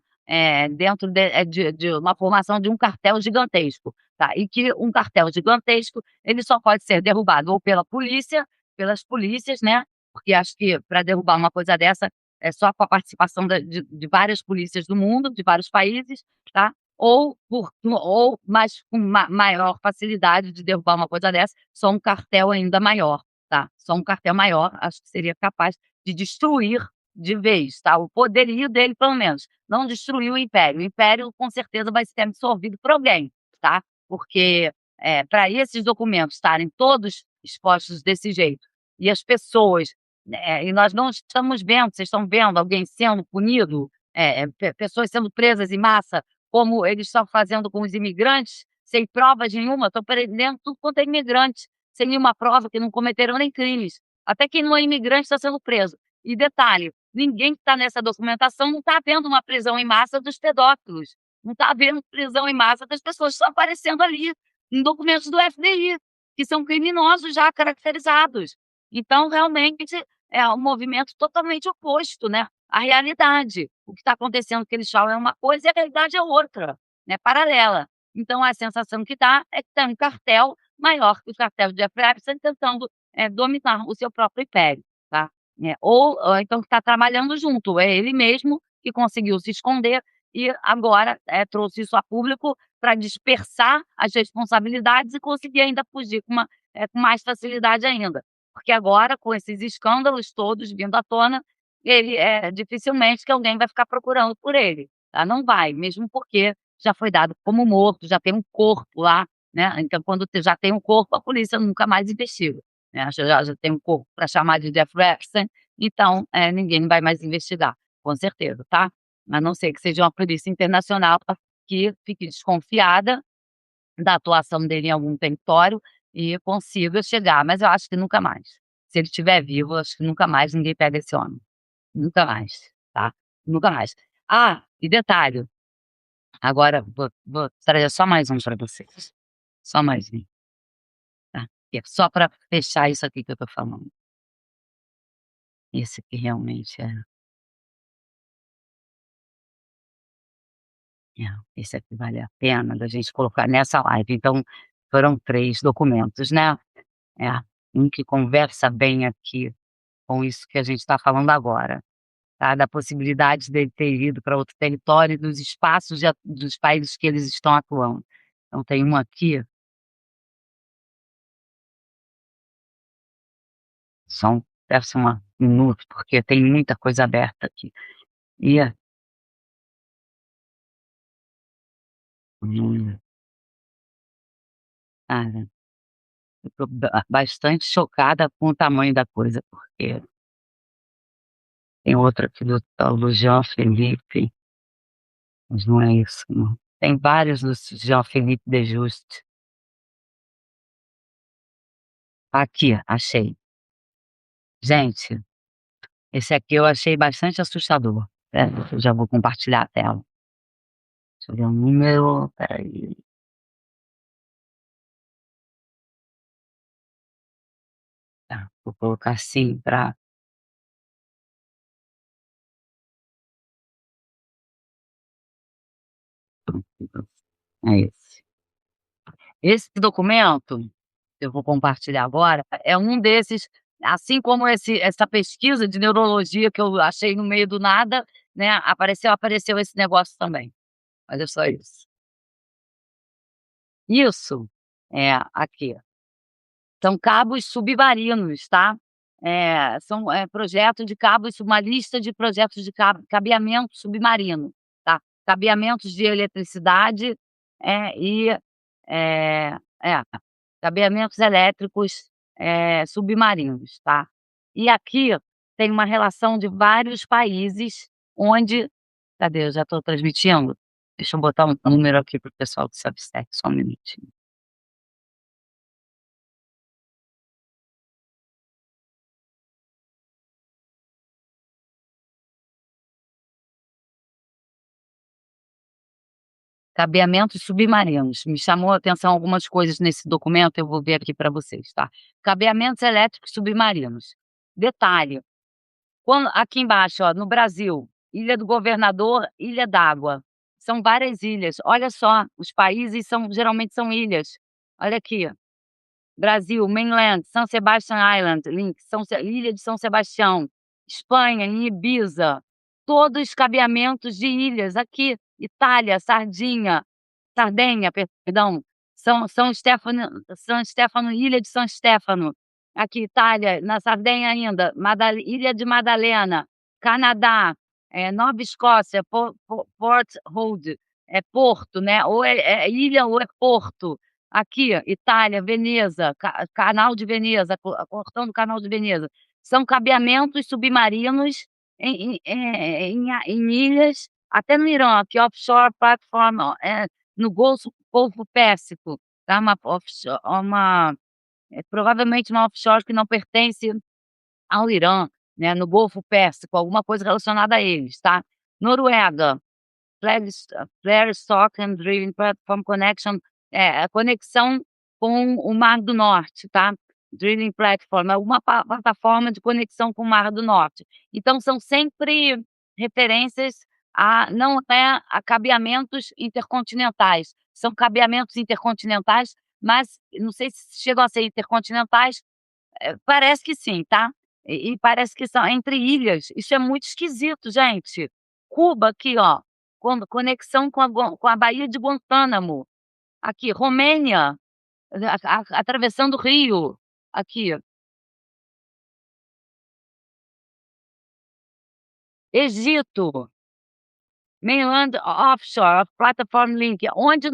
Dentro de uma formação de um cartel gigantesco, tá. E que um cartel gigantesco, ele só pode ser derrubado ou pela polícia, pelas polícias, né, porque acho que para derrubar uma coisa dessa, é só com a participação de várias polícias do mundo, de vários países, tá. Ou mais com maior facilidade de derrubar uma coisa dessa, só um cartel ainda maior, tá. Só um cartel maior, acho que seria capaz de destruir de vez, tá, o poderio dele pelo menos, não destruir o império com certeza vai ser absorvido por alguém, tá, porque, pra esses documentos estarem todos expostos desse jeito, e as pessoas, e nós não estamos vendo, vocês estão vendo alguém sendo punido, pessoas sendo presas em massa, como eles estão fazendo com os imigrantes, sem provas nenhuma, estão prendendo tudo quanto é imigrante, sem nenhuma prova, que não cometeram nem crimes. Até quem não é imigrante está sendo preso. E detalhe, ninguém que está nessa documentação não está havendo uma prisão em massa dos pedófilos, não está havendo prisão em massa das pessoas que estão aparecendo ali, em documentos do FBI, que são criminosos já caracterizados. Então, realmente, é um movimento totalmente oposto, né, à realidade. O que está acontecendo que eles falam é uma coisa e a realidade é outra, né, paralela. Então a sensação que dá é que tem um cartel maior que o cartel de Jeffrey Epstein tentando dominar o seu próprio império, tá. Ou então que está trabalhando junto, é ele mesmo que conseguiu se esconder e agora, trouxe isso a público para dispersar as responsabilidades e conseguir ainda fugir com mais facilidade ainda. Porque agora, com esses escândalos todos vindo à tona, ele, dificilmente que alguém vai ficar procurando por ele, tá, não vai, mesmo porque já foi dado como morto, já tem um corpo lá, né, então quando já tem um corpo, a polícia nunca mais investiga, né, já tem um corpo para chamar de Jeff Epstein, então, ninguém vai mais investigar, com certeza, tá. A não ser que seja uma polícia internacional que fique desconfiada da atuação dele em algum território e consiga chegar, mas eu acho que nunca mais. Se ele estiver vivo, eu acho que nunca mais ninguém pega esse homem, nunca mais, tá, nunca mais. Ah, e detalhe, agora vou trazer só mais um para vocês, só mais um, tá, que é só para fechar isso aqui que eu tô falando. Esse aqui realmente esse aqui vale a pena da gente colocar nessa live. Então, foram 3 documentos, né. É, um que conversa bem aqui com isso que a gente está falando agora, tá, da possibilidade dele ter ido para outro território e dos espaços dos países que eles estão atuando. Então tem um aqui, só peço uma minuto, porque tem muita coisa aberta aqui. E hum, cara, eu tô bastante chocada com o tamanho da coisa, porque tem outro aqui do tal do Jean Philippe, mas não é isso não. Tem vários do Jean Philippe de Juste. Aqui, achei. Gente, esse aqui eu achei bastante assustador. Eu já vou compartilhar a tela. Deixa eu ver o número, espera aí. Tá, vou colocar assim pra é esse. Esse documento, eu vou compartilhar agora, é um desses, assim como essa pesquisa de neurologia que eu achei no meio do nada, né, apareceu esse negócio também. Olha só isso. Isso, aqui, são cabos submarinos, tá. São, projeto de cabos, uma lista de projetos de cabeamento submarino, tá. Cabeamentos de eletricidade, e, eh é, cabeamentos elétricos, submarinos, tá. E aqui tem uma relação de vários países onde cadê? Eu já estou transmitindo? Deixa eu botar um número aqui para o pessoal do Substack, só um minutinho. Cabeamentos submarinos, me chamou a atenção algumas coisas nesse documento, eu vou ver aqui para vocês, tá. Cabeamentos elétricos submarinos. Detalhe, quando aqui embaixo, ó, no Brasil, Ilha do Governador, Ilha d'Água, são várias ilhas, olha só, os países geralmente são ilhas. Olha aqui, Brasil, mainland, São Sebastian Island, link, Ilha de São Sebastião, Espanha, em Ibiza, todos cabeamentos de ilhas, aqui, Itália, Sardenha, perdão, São Stefano, Ilha de São Stefano, aqui Itália, na Sardenha ainda, Ilha de Madalena, Canadá, Nova Escócia, Port Hood, é porto, né, ou é ilha ou é porto. Aqui, Itália, Veneza, Canal de Veneza, cortando o Canal de Veneza. São cabeamentos submarinos em ilhas, até no Irã, aqui offshore platform, no Golfo Pérsico, tá, provavelmente uma offshore que não pertence ao Irã, né, no Golfo Pérsico, alguma coisa relacionada a eles, tá. Noruega, Flare Stock and Drilling Platform Connection, a conexão com o Mar do Norte, tá. Drilling Platform, é uma plataforma de conexão com o Mar do Norte. Então são sempre referências a não é a cabeamentos intercontinentais, são cabeamentos intercontinentais, mas não sei se chegam a ser intercontinentais, parece que sim, tá. E parece que são entre ilhas, isso é muito esquisito, gente. Cuba aqui, ó, conexão com a Baía de Guantánamo, aqui, Romênia, atravessando o rio, aqui, Egito, Mainland Offshore, Platform Link, onde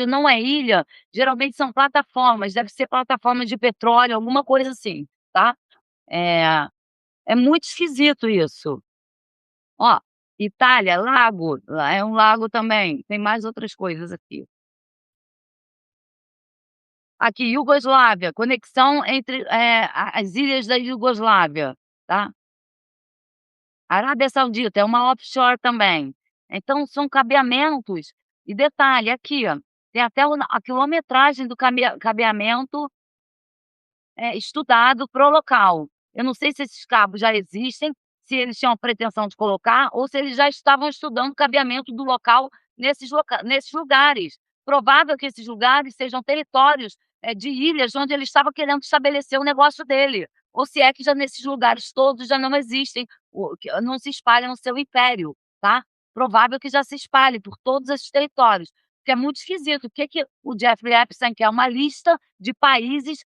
não é ilha, geralmente são plataformas, deve ser plataforma de petróleo, alguma coisa assim, tá. É é muito esquisito isso. Ó, Itália, lago, lá é um lago também, tem mais outras coisas aqui. Aqui, Iugoslávia, conexão entre, as ilhas da Iugoslávia, tá. Arábia Saudita é uma offshore também. Então são cabeamentos e detalhe, aqui ó, tem até a quilometragem do cabeamento, estudado para o local. Eu não sei se esses cabos já existem, se eles tinham a pretensão de colocar ou se eles já estavam estudando o cabeamento do local nesses lugares. Provável que esses lugares sejam territórios, de ilhas onde ele estava querendo estabelecer o negócio dele, ou se é que já nesses lugares todos já não existem, que não se espalham no seu império, tá. Provável que já se espalhe por todos esses territórios, porque é muito esquisito, o que que o Jeffrey Epstein quer uma lista de países,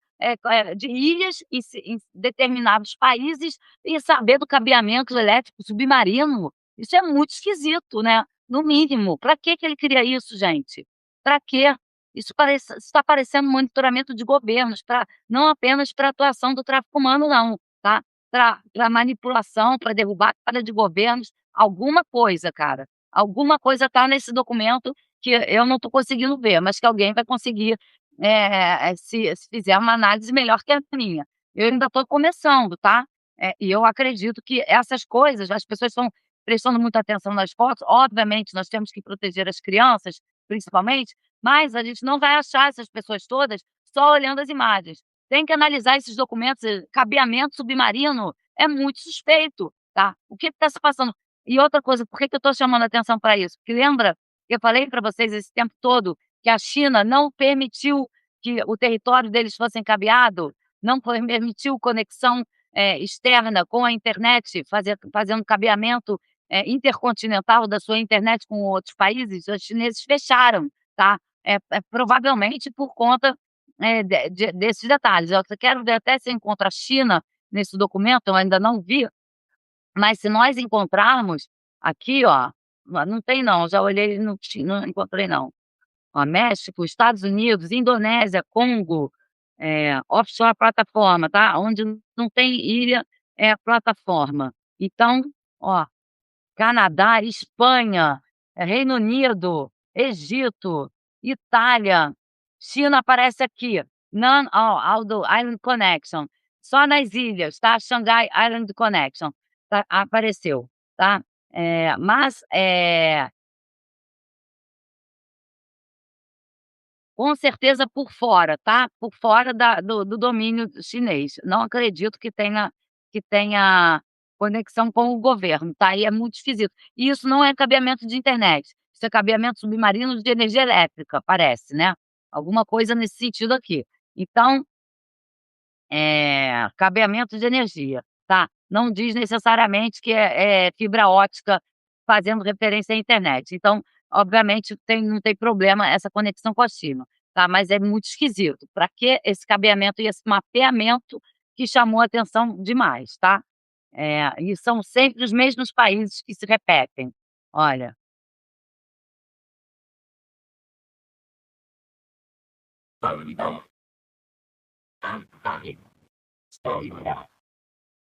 de ilhas em determinados países e saber do cabeamento elétrico submarino, isso é muito esquisito, né, no mínimo. Para que que ele queria isso, gente? Para quê? Isso está parecendo monitoramento de governos, pra não apenas para atuação do tráfico humano não, tá, pra manipulação, para derrubada de governos, alguma coisa, cara, alguma coisa tá nesse documento que eu não estou conseguindo ver, mas que alguém vai conseguir, se fizer uma análise melhor que a minha. Eu ainda estou começando, tá. E eu acredito que essas coisas, as pessoas estão prestando muita atenção nas fotos, obviamente nós temos que proteger as crianças, principalmente, mas a gente não vai achar essas pessoas todas só olhando as imagens. Tem que analisar esses documentos, cabeamento submarino é muito suspeito, tá. O que está se passando? E outra coisa, por que que eu estou chamando a atenção para isso? Porque lembra eu falei para vocês esse tempo todo que a China não permitiu que o território deles fosse encabeado, não permitiu conexão, externa com a internet, fazendo cabeamento, intercontinental da sua internet com outros países, os chineses fecharam, tá. Provavelmente por conta, desses detalhes. Eu quero ver até se eu encontro a China nesse documento, eu ainda não vi, mas se nós encontrarmos aqui, ó, não tem não, já olhei, não encontrei não. Ó, México, Estados Unidos, Indonésia, Congo, offshore plataforma, tá, onde não tem ilha, é plataforma. Então, ó, Canadá, Espanha, Reino Unido, Egito, Itália, China aparece aqui, none all do Island Connection, só nas ilhas, tá, Shanghai Island Connection, tá, apareceu, tá. Mas, com certeza por fora, tá, por fora do domínio chinês. Não acredito que tenha conexão com o governo, tá, e é muito esquisito. E isso não é cabeamento de internet, isso é cabeamento submarino de energia elétrica, parece, né, alguma coisa nesse sentido aqui. Então, cabeamento de energia, tá. Não diz necessariamente que é fibra ótica fazendo referência à internet. Então, obviamente não tem problema essa conexão com a China, tá, mas é muito esquisito. Para que esse cabeamento e esse mapeamento que chamou a atenção demais, tá. E são sempre os mesmos países que se repetem. Olha,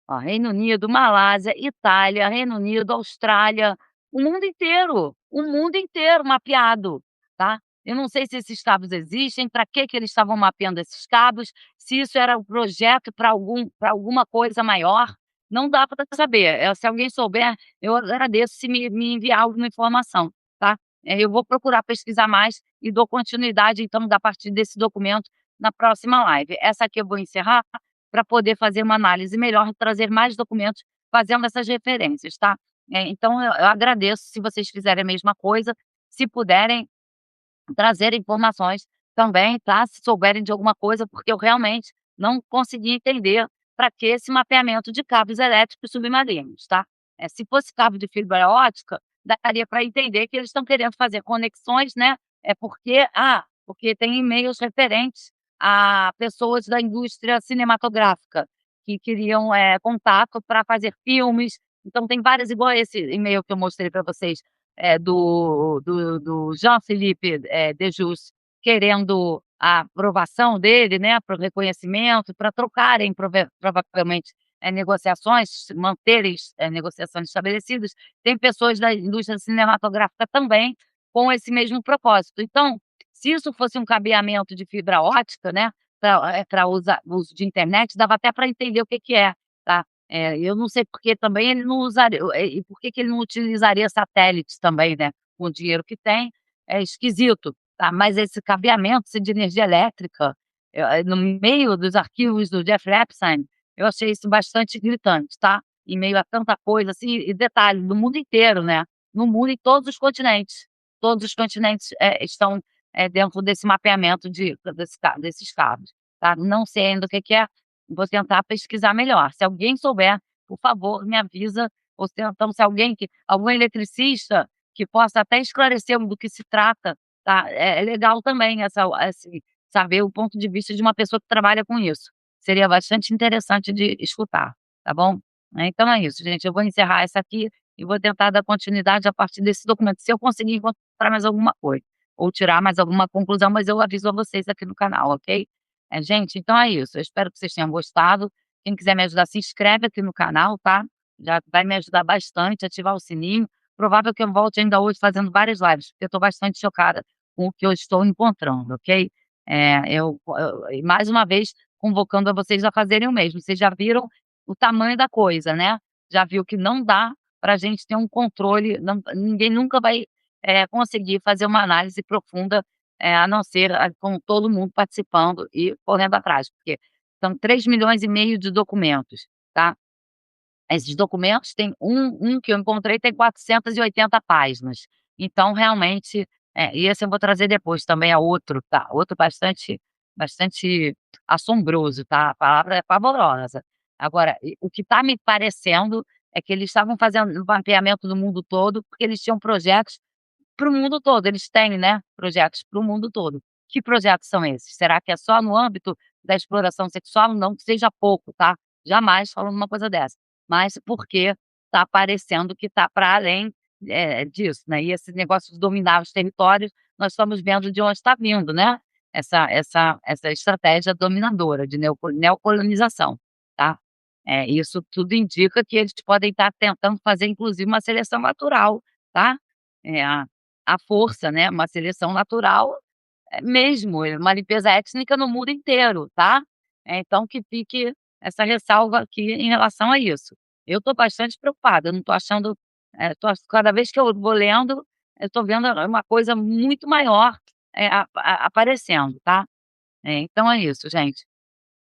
ó, Reino Unido, Malásia, Itália, Reino Unido, Austrália, o mundo inteiro mapeado, tá. Eu não sei se esses cabos existem, para que eles estavam mapeando esses cabos, se isso era um projeto para alguma coisa maior, não dá para saber. Se alguém souber, eu agradeço se me enviar alguma informação, tá. Eu vou procurar pesquisar mais e dou continuidade, então, da partir desse documento na próxima live. Essa aqui eu vou encerrar para poder fazer uma análise melhor, trazer mais documentos fazendo essas referências, tá. Então eu agradeço se vocês fizerem a mesma coisa, se puderem trazer informações também, tá, se souberem de alguma coisa, porque eu realmente não consegui entender para que esse mapeamento de cabos elétricos submarinos, tá. Se fosse cabo de fibra ótica, daria para entender que eles estão querendo fazer conexões, né, porque tem e-mails referentes a pessoas da indústria cinematográfica que queriam, contato para fazer filmes, então tem várias, igual esse e-mail que eu mostrei para vocês, do Jean-Philippe, Desjus, querendo a aprovação dele, né, para o reconhecimento, para trocarem provavelmente, negociações, manterem, negociações estabelecidas. Tem pessoas da indústria cinematográfica também com esse mesmo propósito. Então, se isso fosse um cabeamento de fibra ótica, né, para uso de internet, dava até para entender o que que é, tá. Eu não sei porque também ele não usaria, e por que que ele não utilizaria satélites também, né, com o dinheiro que tem, é esquisito, tá. Mas esse cabeamento, assim, de energia elétrica, no meio dos arquivos do Jeff Epstein, eu achei isso bastante gritante, tá. Em meio a tanta coisa, assim, e detalhe, no mundo inteiro, né, no mundo, em todos os continentes, estão, dentro desse mapeamento desses cabos, tá. Não sei ainda o que que é, vou tentar pesquisar melhor. Se alguém souber, por favor, me avisa, ou se alguém algum eletricista que possa até esclarecer do que se trata, tá. É legal também saber o ponto de vista de uma pessoa que trabalha com isso. Seria bastante interessante de escutar, tá bom? Então é isso, gente, eu vou encerrar essa aqui e vou tentar dar continuidade a partir desse documento, se eu conseguir encontrar mais alguma coisa, ou tirar mais alguma conclusão, mas eu aviso a vocês aqui no canal, ok? Gente, então é isso, eu espero que vocês tenham gostado. Quem quiser me ajudar, se inscreve aqui no canal, tá? Já vai me ajudar bastante, ativar o sininho. Provável que eu volte ainda hoje fazendo várias lives, porque eu estou bastante chocada com o que eu estou encontrando, ok? E mais uma vez convocando a vocês a fazerem o mesmo. Vocês já viram o tamanho da coisa, né? Já viu que não dá para a gente ter um controle, ninguém nunca vai, conseguir fazer uma análise profunda, a não ser com todo mundo participando e correndo atrás, porque são 3,5 milhões de documentos, tá. Esses documentos tem um que eu encontrei tem 480 páginas, então realmente, e esse eu vou trazer depois também é outro, tá, outro bastante assombroso, tá, a palavra é pavorosa. Agora, o que está me parecendo é que eles estavam fazendo um mapeamento do mundo todo, porque eles tinham projetos para o mundo todo, eles têm, né, projetos para o mundo todo. Que projetos são esses? Será que é só no âmbito da exploração sexual? Não que seja pouco, tá, jamais falando uma coisa dessa, mas porque está parecendo que está para além, disso, né, e esse negócio de dominar os territórios, nós estamos vendo de onde está vindo, né, essa estratégia dominadora de neocolonização, tá. Isso tudo indica que eles podem estar tentando fazer inclusive uma seleção natural, tá. A força, né, uma seleção natural, mesmo, uma limpeza étnica no mundo inteiro, tá. Então que fique essa ressalva aqui em relação a isso. Eu estou bastante preocupada, eu não estou achando, cada vez que eu vou lendo, eu estou vendo uma coisa muito maior, aparecendo, tá. Então é isso, gente.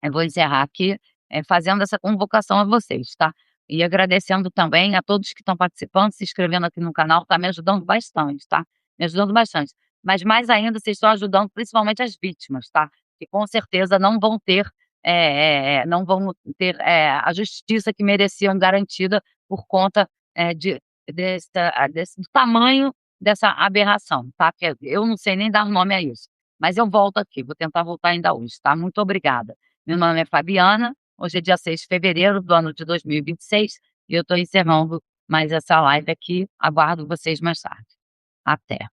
Eu vou encerrar aqui, fazendo essa convocação a vocês, tá. E agradecendo também a todos que estão participando, se inscrevendo aqui no canal, tá me ajudando bastante, tá. Me ajudando bastante. Mas mais ainda, vocês estão ajudando principalmente as vítimas, tá. Que com certeza não vão ter, não vão ter, a justiça que mereciam garantida por conta, desse do tamanho dessa aberração, tá. Que eu não sei nem dar nome a isso. Mas eu volto aqui, vou tentar voltar ainda hoje, tá. Muito obrigada. Meu nome é Fabiana, hoje é dia 6 de fevereiro do ano de 2026 e eu estou encerrando mais essa live aqui, aguardo vocês mais tarde. Até.